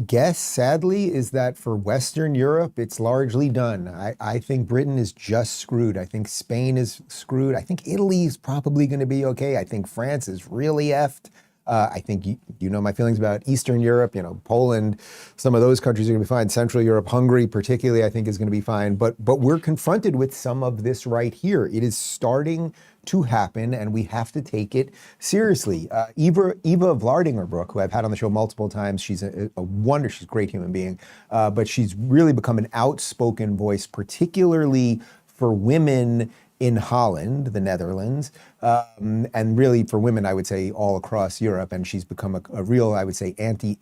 guess, sadly, is that for Western Europe, it's largely done. I think Britain is just screwed. I think Spain is screwed. I think Italy is probably going to be okay. I think France is really effed. I think you know my feelings about Eastern Europe, Poland, some of those countries are going to be fine. Central Europe, Hungary particularly, I think is going to be fine. But we're confronted with some of this right here. It is starting to happen, and we have to take it seriously. Eva Vlaardingerbroek, who I've had on the show multiple times, she's a wonder. She's a great human being, but she's really become an outspoken voice, particularly for women in Holland, the Netherlands, and really for women, I would say, all across Europe. And she's become a real, I would say, anti-illegal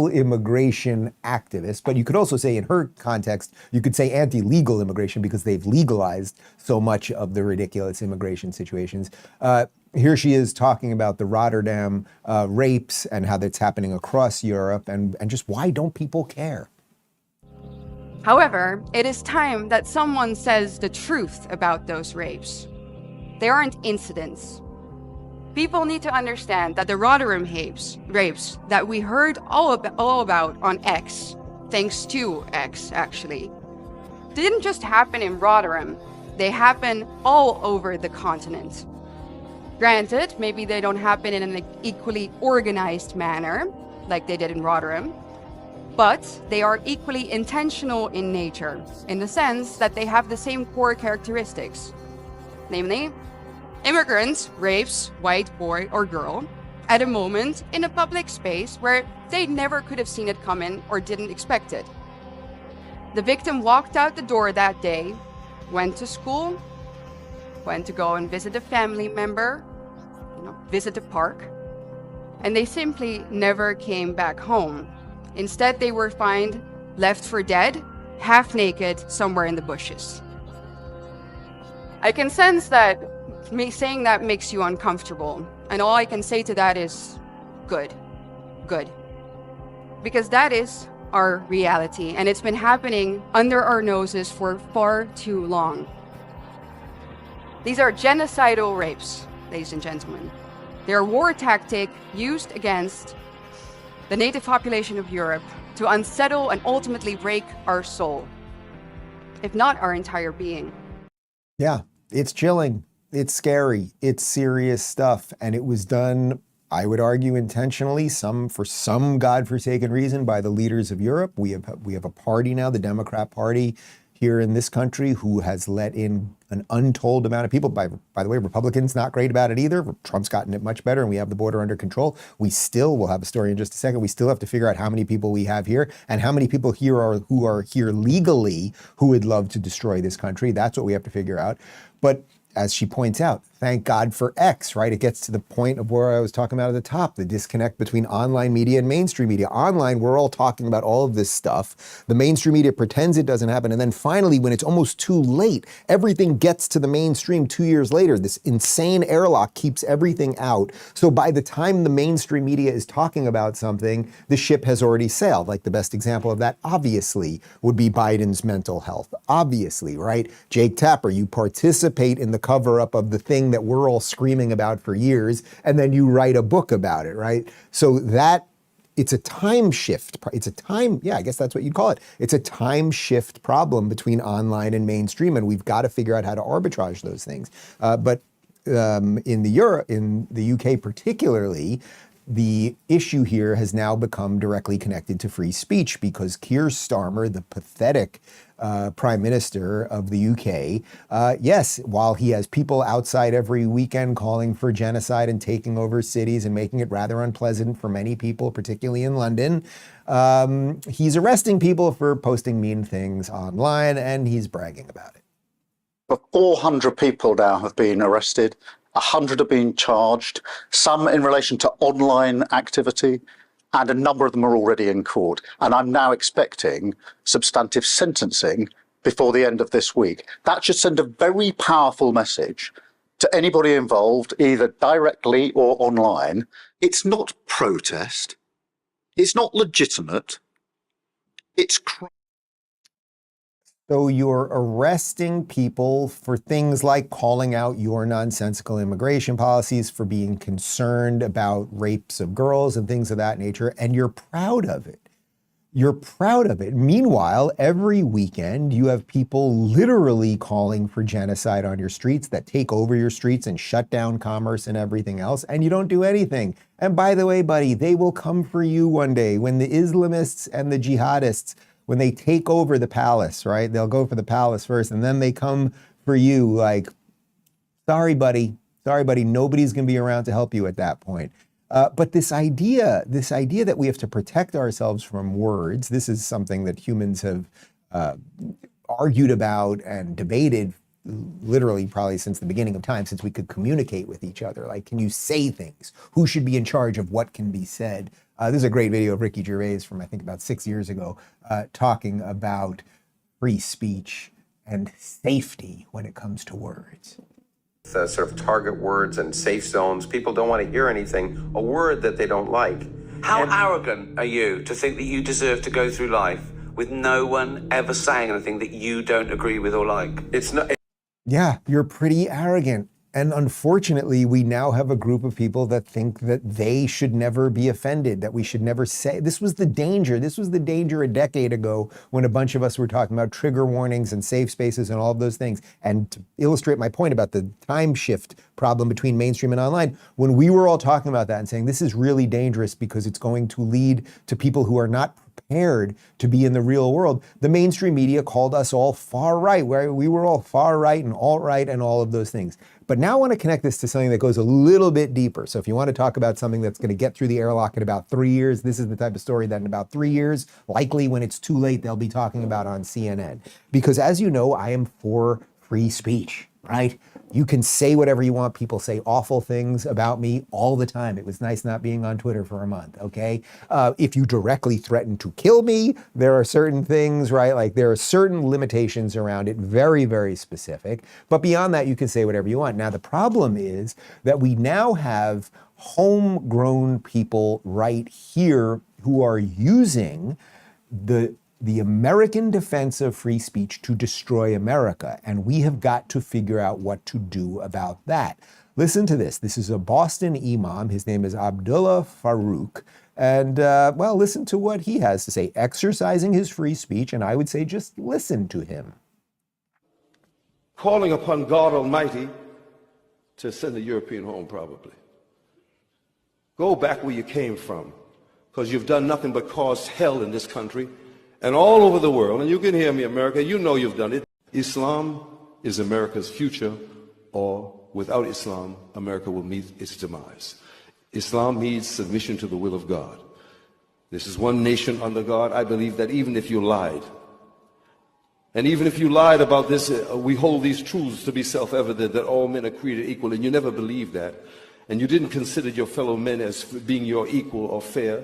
immigration activist. But you could also say in her context, you could say anti-legal immigration because they've legalized so much of the ridiculous immigration situations. Here she is talking about the Rotterdam rapes and how that's happening across Europe and just why don't people care?
However, it is time that someone says the truth about those rapes. They aren't incidents. People need to understand that the Rotterdam rapes that we heard all about on X, thanks to X actually, didn't just happen in Rotterdam. They happen all over the continent. Granted, maybe they don't happen in an equally organized manner, like they did in Rotterdam, but they are equally intentional in nature, in the sense that they have the same core characteristics. Namely, immigrant rapes white boy or girl at a moment in a public space where they never could have seen it coming or didn't expect it. The victim walked out the door that day, went to school, went to go and visit a family member, visit a park, and they simply never came back home. Instead, they were found left for dead, half naked, somewhere in the bushes. I can sense that me saying that makes you uncomfortable, and all I can say to that is, good. Because that is our reality, and it's been happening under our noses for far too long. These are genocidal rapes, ladies and gentlemen. They're a war tactic used against the native population of Europe to unsettle and ultimately break our soul, if not our entire being.
Yeah, it's chilling. It's scary. It's serious stuff. And it was done, I would argue, intentionally, for some godforsaken reason by the leaders of Europe. We have a party now, the Democrat Party, here in this country who has let in an untold amount of people. By the way, Republicans not great about it either. Trump's gotten it much better and we have the border under control. We'll have a story in just a second. We still have to figure out how many people we have here and how many people here who are here legally who would love to destroy this country. That's what we have to figure out. But as she points out, thank God for X, right? It gets to the point of where I was talking about at the top, the disconnect between online media and mainstream media. Online, we're all talking about all of this stuff. The mainstream media pretends it doesn't happen. And then finally, when it's almost too late, everything gets to the mainstream 2 years later. This insane airlock keeps everything out. So by the time the mainstream media is talking about something, the ship has already sailed. Like the best example of that, obviously, would be Biden's mental health. Obviously, right? Jake Tapper, you participate in the cover-up of the thing that we're all screaming about for years, and then you write a book about it, right? So it's a time shift. I guess that's what you'd call it. It's a time shift problem between online and mainstream, and we've got to figure out how to arbitrage those things. But in the UK particularly, the issue here has now become directly connected to free speech because Keir Starmer, the pathetic Prime Minister of the UK, yes, while he has people outside every weekend calling for genocide and taking over cities and making it rather unpleasant for many people, particularly in London, he's arresting people for posting mean things online, and he's bragging about it.
400 people now have been arrested. 100 are being charged, some in relation to online activity, and a number of them are already in court. And I'm now expecting substantive sentencing before the end of this week. That should send a very powerful message to anybody involved, either directly or online. It's not protest. It's not legitimate. It's crime.
So you're arresting people for things like calling out your nonsensical immigration policies, for being concerned about rapes of girls and things of that nature, and you're proud of it. You're proud of it. Meanwhile, every weekend you have people literally calling for genocide on your streets that take over your streets and shut down commerce and everything else, and you don't do anything. And by the way, buddy, they will come for you one day when the Islamists and the jihadists, when they take over the palace, right? They'll go for the palace first, and then they come for you like, sorry, buddy, nobody's gonna be around to help you at that point. But this idea that we have to protect ourselves from words, this is something that humans have argued about and debated literally probably since the beginning of time, since we could communicate with each other. Like, can you say things? Who should be in charge of what can be said? This is a great video of Ricky Gervais from, I think, about 6 years ago, talking about free speech and safety when it comes to words.
The sort of target words and safe zones. People don't want to hear anything, a word that they don't like.
How arrogant are you to think that you deserve to go through life with no one ever saying anything that you don't agree with or like?
It's not.
Yeah, you're pretty arrogant. And unfortunately, we now have a group of people that think that they should never be offended, that we should never say. This was the danger. This was the danger a decade ago when a bunch of us were talking about trigger warnings and safe spaces and all of those things. And to illustrate my point about the time shift problem between mainstream and online, when we were all talking about that and saying this is really dangerous because it's going to lead to people who are not prepared to be in the real world, the mainstream media called us all far right, where we were all far right and alt-right and all of those things. But now I want to connect this to something that goes a little bit deeper. So if you want to talk about something that's going to get through the airlock in about 3 years, this is the type of story that in about 3 years, likely when it's too late, they'll be talking about on CNN. Because as you know, I am for free speech, right? You can say whatever you want. People say awful things about me all the time. It was nice not being on Twitter for a month, okay? If you directly threaten to kill me, there are certain things, right? Like there are certain limitations around it, very, very specific. But beyond that, you can say whatever you want. Now, the problem is that we now have homegrown people right here who are using the American defense of free speech to destroy America. And we have got to figure out what to do about that. Listen to this. This is a Boston imam. His name is Abdullah Farouk. And, well, listen to what he has to say, exercising his free speech. And I would say just listen to him.
Calling upon God Almighty to send the European home, probably. Go back where you came from, because you've done nothing but cause hell in this country and all over the world. And you can hear me, America, you know you've done it. Islam is America's future, or without Islam, America will meet its demise. Islam means submission to the will of God. This is one nation under God. I believe that even if you lied, and even if you lied about this, we hold these truths to be self-evident, that all men are created equal, and you never believed that, and you didn't consider your fellow men as being your equal or fair,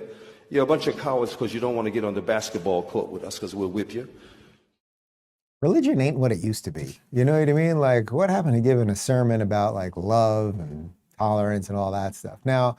you're a bunch of cowards because you don't want to get on the basketball court with us because we'll whip you.
Religion ain't what it used to be. You know what I mean? Like, what happened to giving a sermon about like love and tolerance and all that stuff? Now,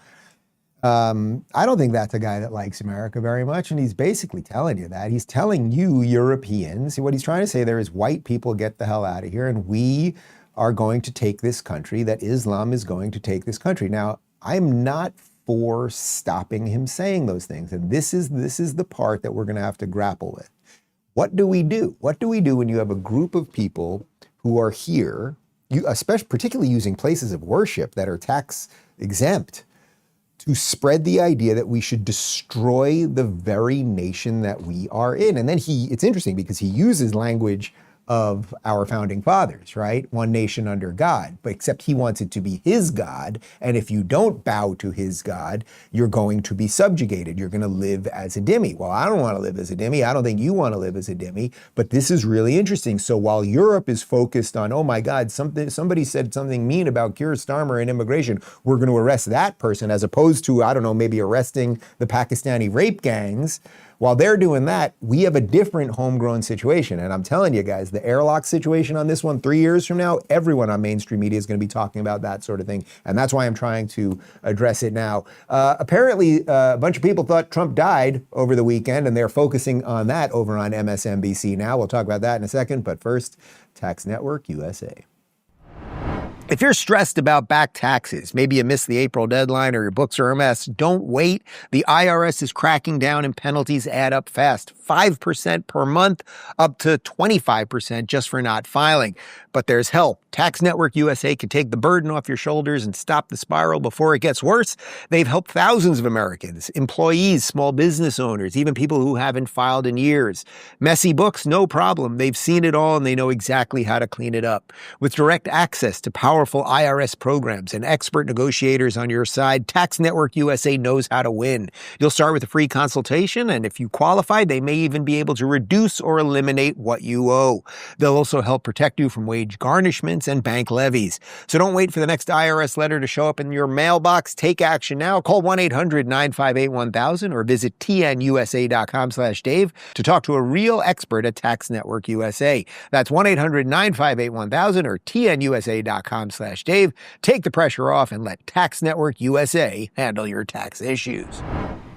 I don't think that's a guy that likes America very much, and he's basically telling you that. He's telling you Europeans, what he's trying to say there is white people get the hell out of here, and we are going to take this country, that Islam is going to take this country. Now, I'm not for stopping him saying those things, and this is the part that we're going to have to grapple with. What do we do? What do we do when you have a group of people who are here, especially particularly using places of worship that are tax exempt, to spread the idea that we should destroy the very nation that we are in. And then it's interesting because he uses language of our founding fathers, right? One nation under God, but except he wants it to be his God. And if you don't bow to his God, you're going to be subjugated. You're going to live as a dhimmi. Well, I don't want to live as a dhimmi. I don't think you want to live as a dhimmi, but this is really interesting. So while Europe is focused on, oh my God, somebody said something mean about Keir Starmer and immigration, we're going to arrest that person, as opposed to, I don't know, maybe arresting the Pakistani rape gangs. While they're doing that, we have a different homegrown situation. And I'm telling you guys, the airlock situation on this one, 3 years from now, everyone on mainstream media is going to be talking about that sort of thing. And that's why I'm trying to address it now. Apparently, a bunch of people thought Trump died over the weekend, and they're focusing on that over on MSNBC now. We'll talk about that in a second. But first, Tax Network USA. If you're stressed about back taxes, maybe you missed the April deadline or your books are a mess, don't wait. The IRS is cracking down and penalties add up fast. 5% per month, up to 25% just for not filing. But there's help. Tax Network USA can take the burden off your shoulders and stop the spiral before it gets worse. They've helped thousands of Americans, employees, small business owners, even people who haven't filed in years. Messy books, no problem. They've seen it all and they know exactly how to clean it up. With direct access to powerful IRS programs and expert negotiators on your side, Tax Network USA knows how to win. You'll start with a free consultation, and if you qualify, they may even be able to reduce or eliminate what you owe. They'll also help protect you from wage garnishments and bank levies. So don't wait for the next IRS letter to show up in your mailbox. Take action now. Call 1-800-958-1000 or visit tnusa.com/Dave to talk to a real expert at Tax Network USA. That's 1-800-958-1000 or tnusa.com/Dave. Take the pressure off and let Tax Network USA handle your tax issues.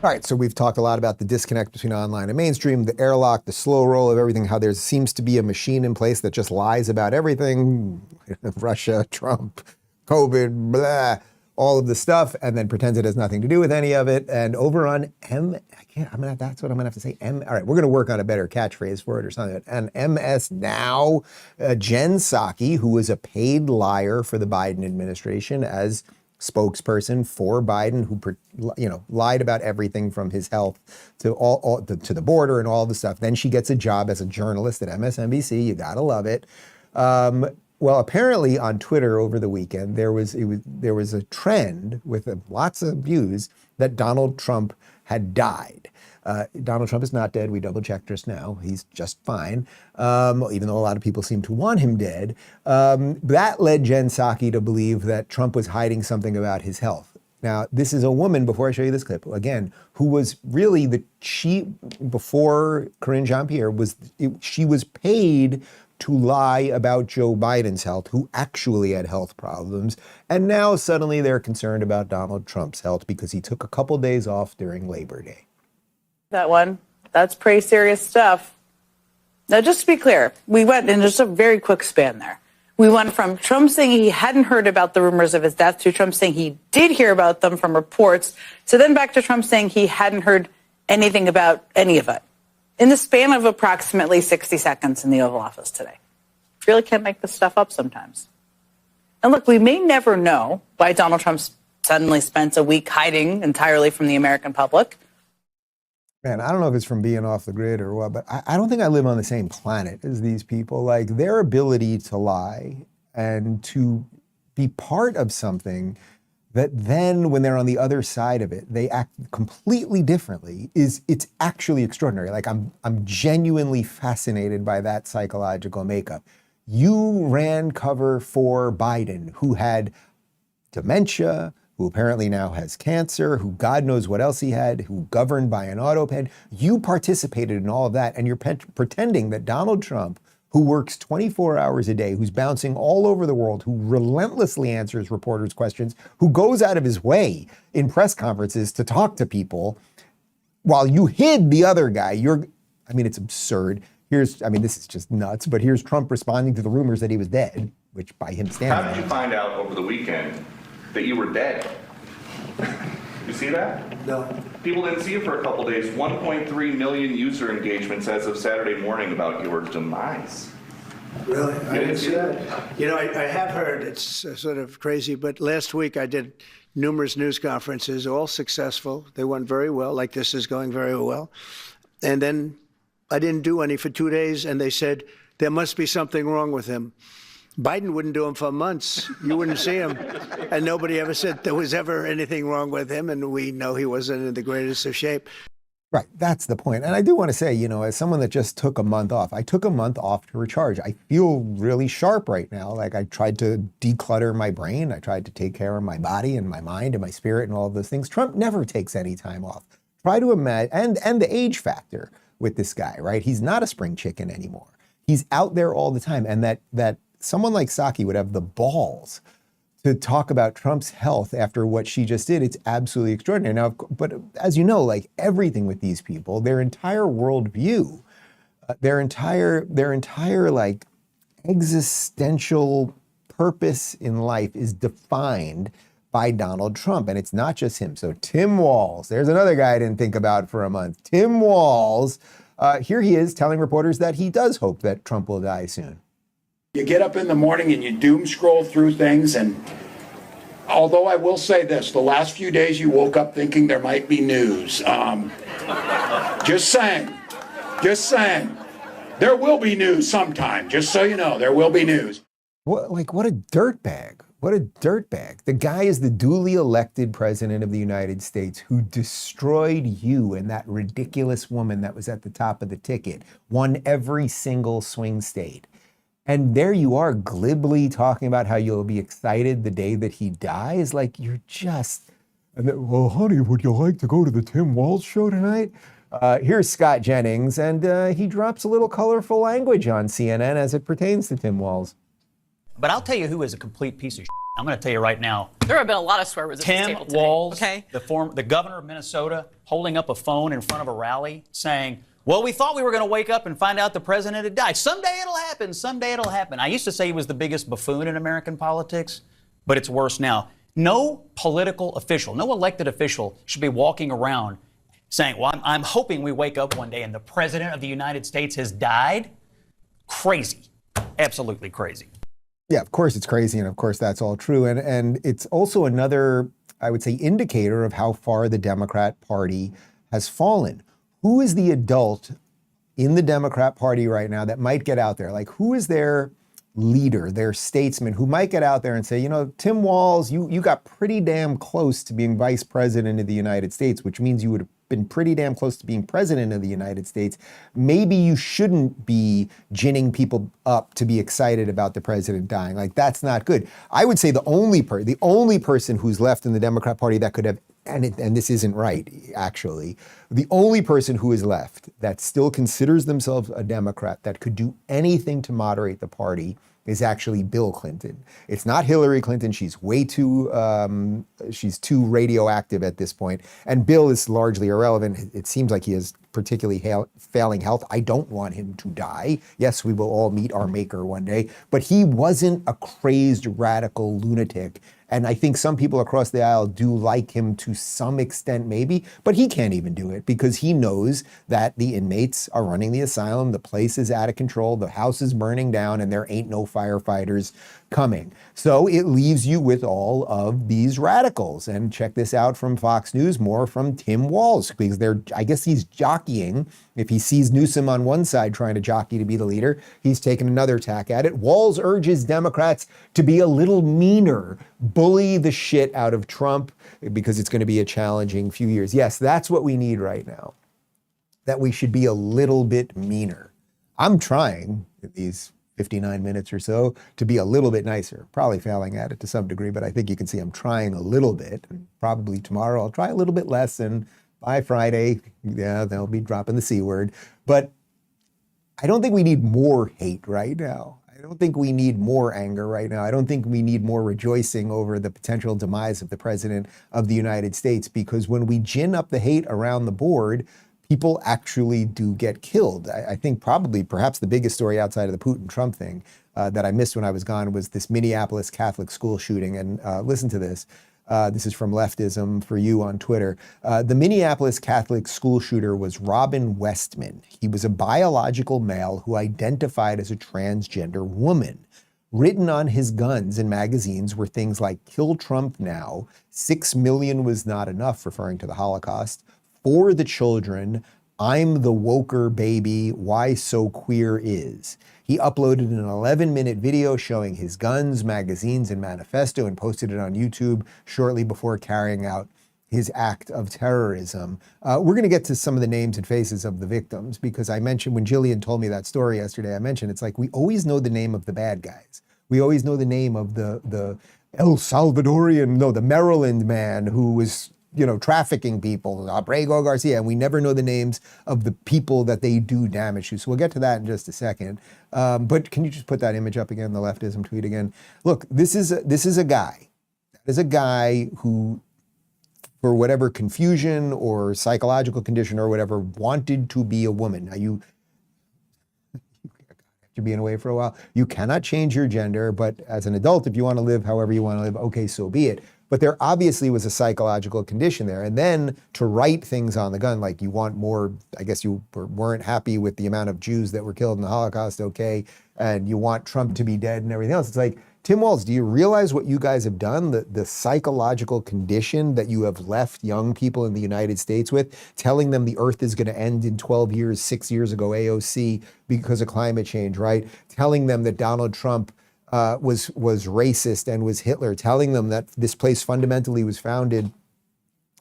All right, so we've talked a lot about the disconnect between online and mainstream, the airlock, the slow roll of everything, how there seems to be a machine in place that just lies about everything, Russia, Trump, COVID, blah, all of the stuff, and then pretends it has nothing to do with any of it. And over on that's what I'm gonna have to say. All right, we're gonna work on a better catchphrase for it or something. And MS Now, Jen Psaki, who was a paid liar for the Biden administration as spokesperson for Biden, who lied about everything from his health to to the border and all the stuff. Then she gets a job as a journalist at MSNBC. You gotta love it. Well, apparently on Twitter over the weekend there was a trend with lots of views that Donald Trump had died. Donald Trump is not dead. We double checked just now. He's just fine, even though a lot of people seem to want him dead. That led Jen Psaki to believe that Trump was hiding something about his health. Now, this is a woman, before I show you this clip, again, who was really before Karine Jean-Pierre, she was paid to lie about Joe Biden's health, who actually had health problems. And now suddenly they're concerned about Donald Trump's health because he took a couple days off during Labor Day.
That one, that's pretty serious stuff. Now, just to be clear, we went in just a very quick span there. We went from Trump saying he hadn't heard about the rumors of his death to Trump saying he did hear about them from reports, to then back to Trump saying he hadn't heard anything about any of it in the span of approximately 60 seconds in the Oval Office today. Really can't make this stuff up sometimes. And look, we may never know why Donald Trump suddenly spent a week hiding entirely from the American public.
Man, I don't know if it's from being off the grid or what, but I don't think I live on the same planet as these people. Like, their ability to lie and to be part of something that then when they're on the other side of it, they act completely differently, it's actually extraordinary. Like, I'm genuinely fascinated by that psychological makeup. You ran cover for Biden, who had dementia, who apparently now has cancer, who God knows what else he had, who governed by an autopen. You participated in all of that, and you're pretending that Donald Trump, who works 24 hours a day, who's bouncing all over the world, who relentlessly answers reporters' questions, who goes out of his way in press conferences to talk to people, while you hid the other guy. It's absurd. This is just nuts, but here's Trump responding to the rumors that he was dead, which by him standing
How did you find out over the weekend that you were dead? You see that?
No.
People didn't see it for a couple days. 1.3 million user engagements as of Saturday morning about your demise.
Really? I didn't see that. You know, I have heard it's sort of crazy, but last week I did numerous news conferences, all successful. They went very well, like this is going very well. And then I didn't do any for 2 days, and they said, there must be something wrong with him. Biden wouldn't do them for months. You wouldn't see him. And nobody ever said there was ever anything wrong with him, and we know he wasn't in the greatest of shape.
Right, that's the point. And I do want to say, you know, as someone that just took a month off, I took a month off to recharge. I feel really sharp right now. Like, I tried to declutter my brain. I tried to take care of my body and my mind and my spirit and all of those things. Trump never takes any time off. Try to imagine, and the age factor with this guy, right? He's not a spring chicken anymore. He's out there all the time. And that someone like Psaki would have the balls to talk about Trump's health after what she just did, it's absolutely extraordinary. Now, but as you know, like everything with these people, their entire worldview, their entire like existential purpose in life is defined by Donald Trump. And it's not just him. So Tim Walz, there's another guy I didn't think about for a month. Tim Walz, here he is telling reporters that he does hope that Trump will die soon.
You get up in the morning and you doom scroll through things, and although I will say this, the last few days you woke up thinking there might be news. Just saying. There will be news sometime, just so you know, there will be news.
What a dirtbag. What a dirtbag. The guy is the duly elected president of the United States who destroyed you and that ridiculous woman that was at the top of the ticket, won every single swing state. And there you are glibly talking about how you'll be excited the day that he dies. Like, you're just, well, honey, would you like to go to the Tim Walz show tonight? Here's Scott Jennings, and he drops a little colorful language on CNN as it pertains to Tim Walz.
But I'll tell you who is a complete piece of shit. I'm going to tell you right now.
There have been a lot of swear words at this table today.
Tim Walz,
okay?
the governor of Minnesota, holding up a phone in front of a rally saying, well, we thought we were going to wake up and find out the president had died. Someday it'll happen. Someday it'll happen. I used to say he was the biggest buffoon in American politics, but it's worse now. No political official, no elected official should be walking around saying, well, I'm hoping we wake up one day and the president of the United States has died. Crazy. Absolutely crazy.
Yeah, of course it's crazy, and of course that's all true. And it's also another, I would say, indicator of how far the Democrat Party has fallen. Who is the adult in the Democrat Party right now that might get out there? Like, who is their leader, their statesman, who might get out there and say, you know, Tim Walz, you got pretty damn close to being vice president of the United States, which means you would have been pretty damn close to being president of the United States. Maybe you shouldn't be ginning people up to be excited about the president dying. Like, that's not good. I would say the only person who's left in the Democrat Party that could have, and this isn't right, actually, the only person who is left that still considers themselves a Democrat that could do anything to moderate the party is actually Bill Clinton. It's not Hillary Clinton. She's way too, she's too radioactive at this point. And Bill is largely irrelevant. It seems like he has particularly failing health. I don't want him to die. Yes, we will all meet our maker one day, but he wasn't a crazed radical lunatic. And I think some people across the aisle do like him to some extent, maybe, but he can't even do it because he knows that the inmates are running the asylum, the place is out of control, the house is burning down, and there ain't no firefighters coming. So it leaves you with all of these radicals. And check this out from Fox News, more from Tim Walz, because I guess he's jockeying. If he sees Newsom on one side trying to jockey to be the leader, he's taking another tack at it. Walz urges Democrats to be a little meaner, bully the shit out of Trump, because it's going to be a challenging few years. Yes, that's what we need right now, that we should be a little bit meaner. I'm trying these 59 minutes or so to be a little bit nicer, probably failing at it to some degree, but I think you can see I'm trying a little bit. And probably tomorrow I'll try a little bit less, and by Friday, yeah, they'll be dropping the C word. But I don't think we need more hate right now. I don't think we need more anger right now. I don't think we need more rejoicing over the potential demise of the president of the United States, because when we gin up the hate around the board, people actually do get killed. I think perhaps the biggest story outside of the Putin-Trump thing that I missed when I was gone was this Minneapolis Catholic school shooting. And listen to this. This is from Leftism for You on Twitter. The Minneapolis Catholic school shooter was Robin Westman. He was a biological male who identified as a transgender woman. Written on his guns in magazines were things like "Kill Trump now," "6 million was not enough," referring to the Holocaust, "For the children," "I'm the woker baby," "Why so queer is." He uploaded an 11-minute video showing his guns, magazines, and manifesto and posted it on YouTube shortly before carrying out his act of terrorism. We're going to get to some of the names and faces of the victims, because I mentioned, when Jillian told me that story yesterday, I mentioned it's like we always know the name of the bad guys. We always know the name of the El Salvadorian, no, the Maryland man who was, trafficking people, Abrego Garcia, and we never know the names of the people that they do damage to. So we'll get to that in just a second. But can you just put that image up again, the Leftism tweet again? Look, this is a guy. That is a guy who, for whatever confusion or psychological condition or whatever, wanted to be a woman. Now after being away for a while, you cannot change your gender, but as an adult, if you want to live however you want to live, okay, so be it. But there obviously was a psychological condition there. And then to write things on the gun, like you want more, I guess you weren't happy with the amount of Jews that were killed in the Holocaust, okay, and you want Trump to be dead and everything else. It's like, Tim Walz, do you realize what you guys have done? The psychological condition that you have left young people in the United States with, telling them the earth is going to end in 12 years, 6 years ago, AOC, because of climate change, right? Telling them that Donald Trump was racist and was Hitler, telling them that this place fundamentally was founded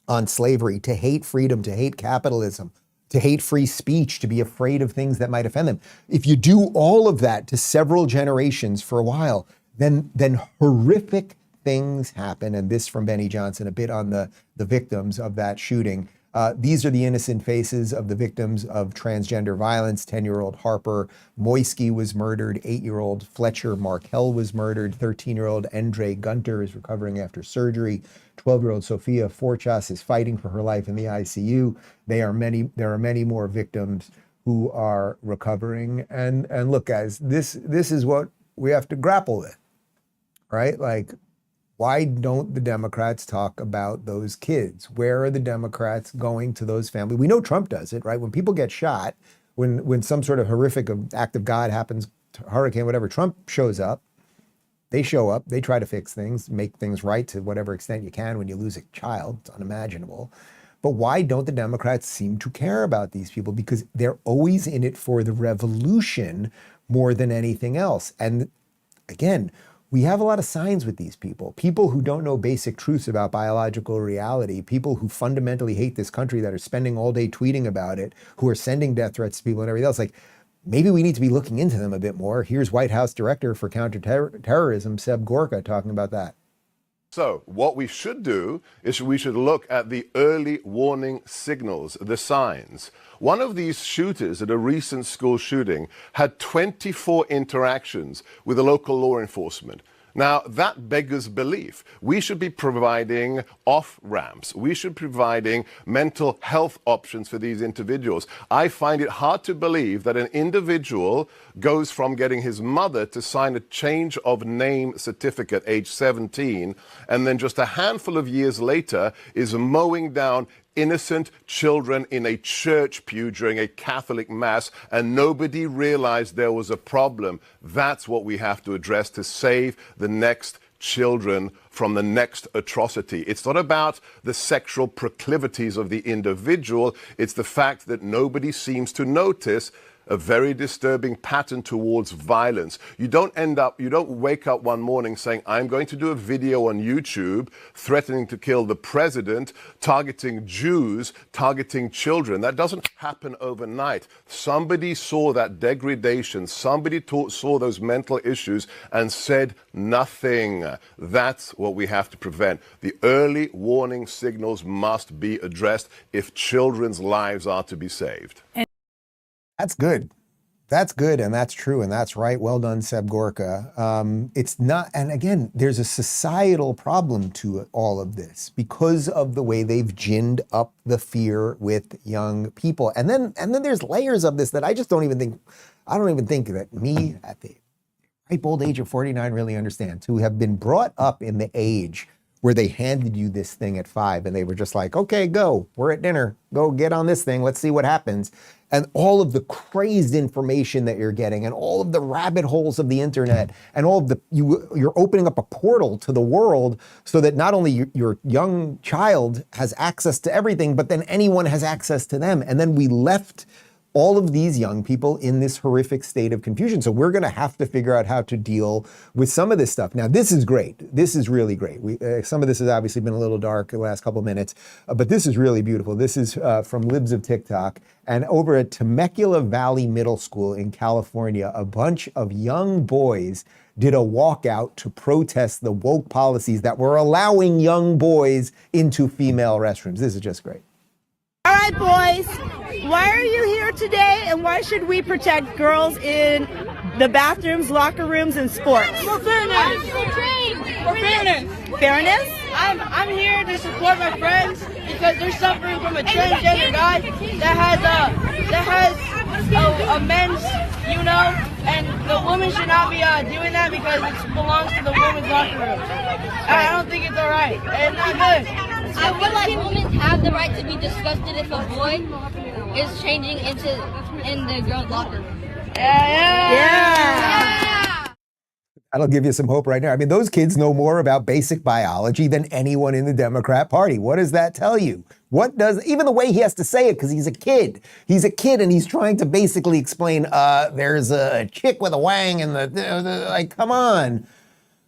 on slavery, to hate freedom, to hate capitalism, to hate free speech, to be afraid of things that might offend them. If you do all of that to several generations for a while, then horrific things happen. And this from Benny Johnson, a bit on the victims of that shooting. These are the innocent faces of the victims of transgender violence. 10-year-old Harper Moisky was murdered. 8-year-old Fletcher Markell was murdered. 13-year-old Andre Gunter is recovering after surgery. 12-year-old Sophia Forchas is fighting for her life in the ICU. There are many more victims who are recovering. And look, guys, this is what we have to grapple with, right? Like, why don't the Democrats talk about those kids? Where are the Democrats going to those families? We know Trump does it, right? When people get shot, when some sort of horrific act of God happens, hurricane, whatever, Trump shows up. They show up. They try to fix things, make things right to whatever extent you can when you lose a child. It's unimaginable. But why don't the Democrats seem to care about these people? Because they're always in it for the revolution more than anything else. And again, we have a lot of signs with these people who don't know basic truths about biological reality, people who fundamentally hate this country that are spending all day tweeting about it, who are sending death threats to people and everything else. Like, maybe we need to be looking into them a bit more. Here's White House Director for Counterterrorism, Seb Gorka, talking about that.
So what we should do is we should look at the early warning signals, the signs. One of these shooters at a recent school shooting had 24 interactions with the local law enforcement. Now, that beggars belief. We should be providing off-ramps. We should be providing mental health options for these individuals. I find it hard to believe that an individual goes from getting his mother to sign a change of name certificate, age 17, and then just a handful of years later is mowing down innocent children in a church pew during a Catholic mass, and nobody realized there was a problem. That's what we have to address to save the next children from the next atrocity. It's not about the sexual proclivities of the individual. It's the fact that nobody seems to notice a very disturbing pattern towards violence. You don't wake up one morning saying, I'm going to do a video on YouTube threatening to kill the president, targeting Jews, targeting children. That doesn't happen overnight. Somebody saw that degradation, somebody saw those mental issues and said nothing. That's what we have to prevent. The early warning signals must be addressed if children's lives are to be saved.
That's good. That's good, and that's true, and that's right. Well done, Seb Gorka. It's not, and again, there's a societal problem to all of this because of the way they've ginned up the fear with young people. And then there's layers of this that I don't even think that me at the ripe old age of 49 really understands, who have been brought up in the age where they handed you this thing at 5 and they were just like, okay, go, we're at dinner, go get on this thing, let's see what happens. And all of the crazed information that you're getting and all of the rabbit holes of the internet and all of you're opening up a portal to the world so that not only your young child has access to everything, but then anyone has access to them. And then we left all of these young people in this horrific state of confusion. So we're gonna have to figure out how to deal with some of this stuff. Now, this is great. This is really great. Some of this has obviously been a little dark the last couple of minutes, but this is really beautiful. This is from Libs of TikTok. And over at Temecula Valley Middle School in California, a bunch of young boys did a walkout to protest the woke policies that were allowing young boys into female restrooms. This is just great.
All right, boys, why are you here today and why should we protect girls in the bathrooms, locker rooms, and sports?
For fairness. For fairness.
Fairness?
I'm here to support my friends because they're suffering from a transgender guy that has a men's, and the woman should not be doing that because it belongs to the women's locker room. I don't think it's all right. It's not good.
I feel like women have the right to be disgusted if a boy is changing in the girls' locker room.
Yeah.
That'll give you some hope right now. I mean, those kids know more about basic biology than anyone in the Democrat Party. What does that tell you? Even the way he has to say it, because he's a kid. He's a kid and he's trying to basically explain, there's a chick with a wang and like, come on.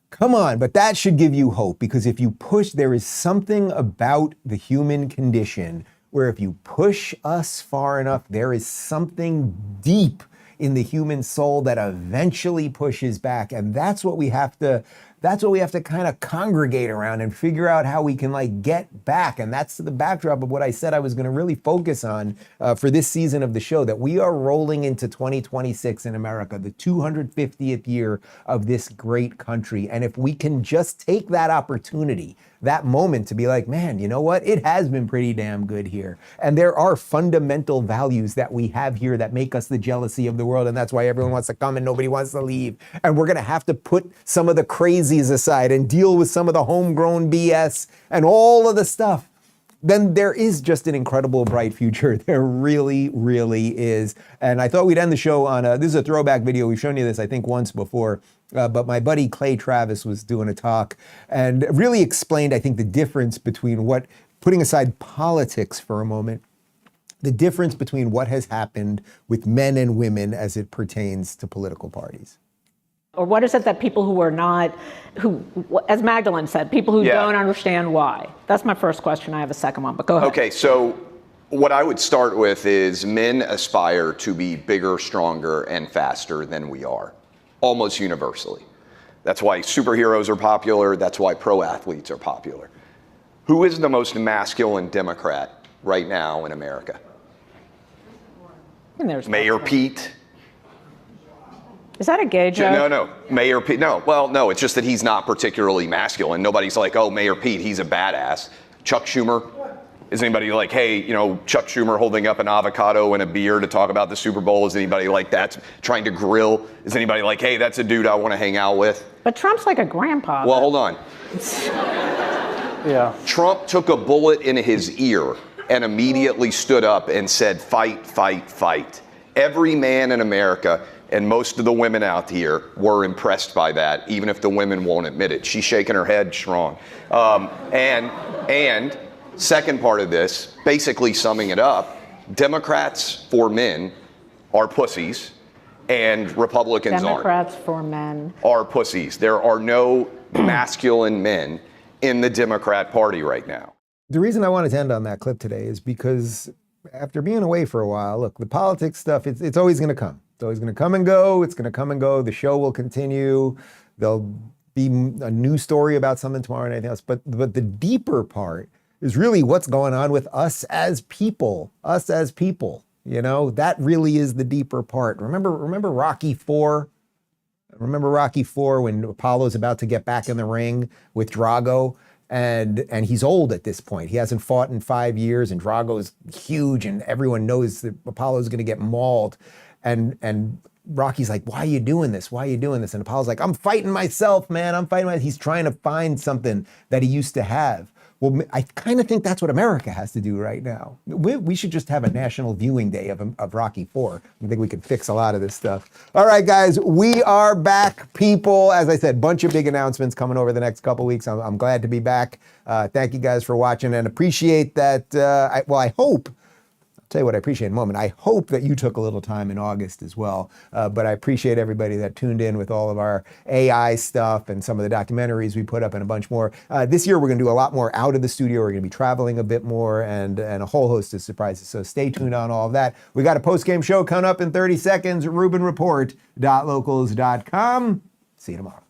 Come on, but that should give you hope, because if you push, there is something about the human condition where if you push us far enough, there is something deep in the human soul that eventually pushes back. And that's what we have to kind of congregate around and figure out how we can get back. And that's the backdrop of what I said I was going to really focus on for this season of the show, that we are rolling into 2026 in America, the 250th year of this great country. And if we can just take that opportunity, that moment to be like, man, you know what? It has been pretty damn good here. And there are fundamental values that we have here that make us the jealousy of the world. And that's why everyone wants to come and nobody wants to leave. And we're going to have to put some of the crazies aside and deal with some of the homegrown BS and all of the stuff. Then there is just an incredible bright future. There really, really is. And I thought we'd end the show on this is a throwback video. We've shown you this, I think, once before. But my buddy Clay Travis was doing a talk and really explained, I think, the difference between putting aside politics for a moment, the difference between what has happened with men and women as it pertains to political parties.
Or what is it that people who are not, as Magdalene said, people who don't understand why? That's my first question. I have a second one, but go ahead.
Okay, so what I would start with is men aspire to be bigger, stronger, and faster than we are, almost universally. That's why superheroes are popular. That's why pro athletes are popular. Who is the most masculine Democrat right now in America?
And there's
Mayor Pete.
Is that a gay joke?
No, Mayor Pete. No, well, no, it's just that he's not particularly masculine. Nobody's like, oh, Mayor Pete, he's a badass. Chuck Schumer. Is anybody like, hey, Chuck Schumer holding up an avocado and a beer to talk about the Super Bowl? Is anybody like that trying to grill? Is anybody like, hey, that's a dude I want to hang out with?
But Trump's like a grandpa.
Well, hold on.
Yeah.
Trump took a bullet in his ear and immediately stood up and said, fight, fight, fight. Every man in America and most of the women out here were impressed by that, even if the women won't admit it. She's shaking her head strong. And second part of this, basically summing it up, Democrats for men are pussies and Republicans
Democrats for men
are pussies. There are no masculine men in the Democrat Party right now.
The reason I wanted to end on that clip today is because after being away for a while, look, the politics stuff, it's always going to come. It's always going to come and go. It's going to come and go. The show will continue. There'll be a new story about something tomorrow and anything else. But the deeper part is really what's going on with us as people. Us as people. That really is the deeper part. Remember Rocky IV? Remember Rocky IV when Apollo's about to get back in the ring with Drago? And he's old at this point. He hasn't fought in 5 years, and Drago's huge, and everyone knows that Apollo's going to get mauled. And Rocky's like, why are you doing this? Why are you doing this? And Apollo's like, I'm fighting myself, man. I'm fighting myself. He's trying to find something that he used to have. Well, I kind of think that's what America has to do right now. We should just have a national viewing day of Rocky IV. I think we could fix a lot of this stuff. All right, guys, we are back, people. As I said, bunch of big announcements coming over the next couple weeks. I'm glad to be back. Thank you guys for watching and appreciate that. I hope, I'll tell you what I appreciate in a moment. I hope that you took a little time in August as well. But I appreciate everybody that tuned in with all of our AI stuff and some of the documentaries we put up and a bunch more. This year, we're going to do a lot more out of the studio. We're going to be traveling a bit more and a whole host of surprises. So stay tuned on all of that. We got a post-game show coming up in 30 seconds. RubinReport.locals.com. See you tomorrow.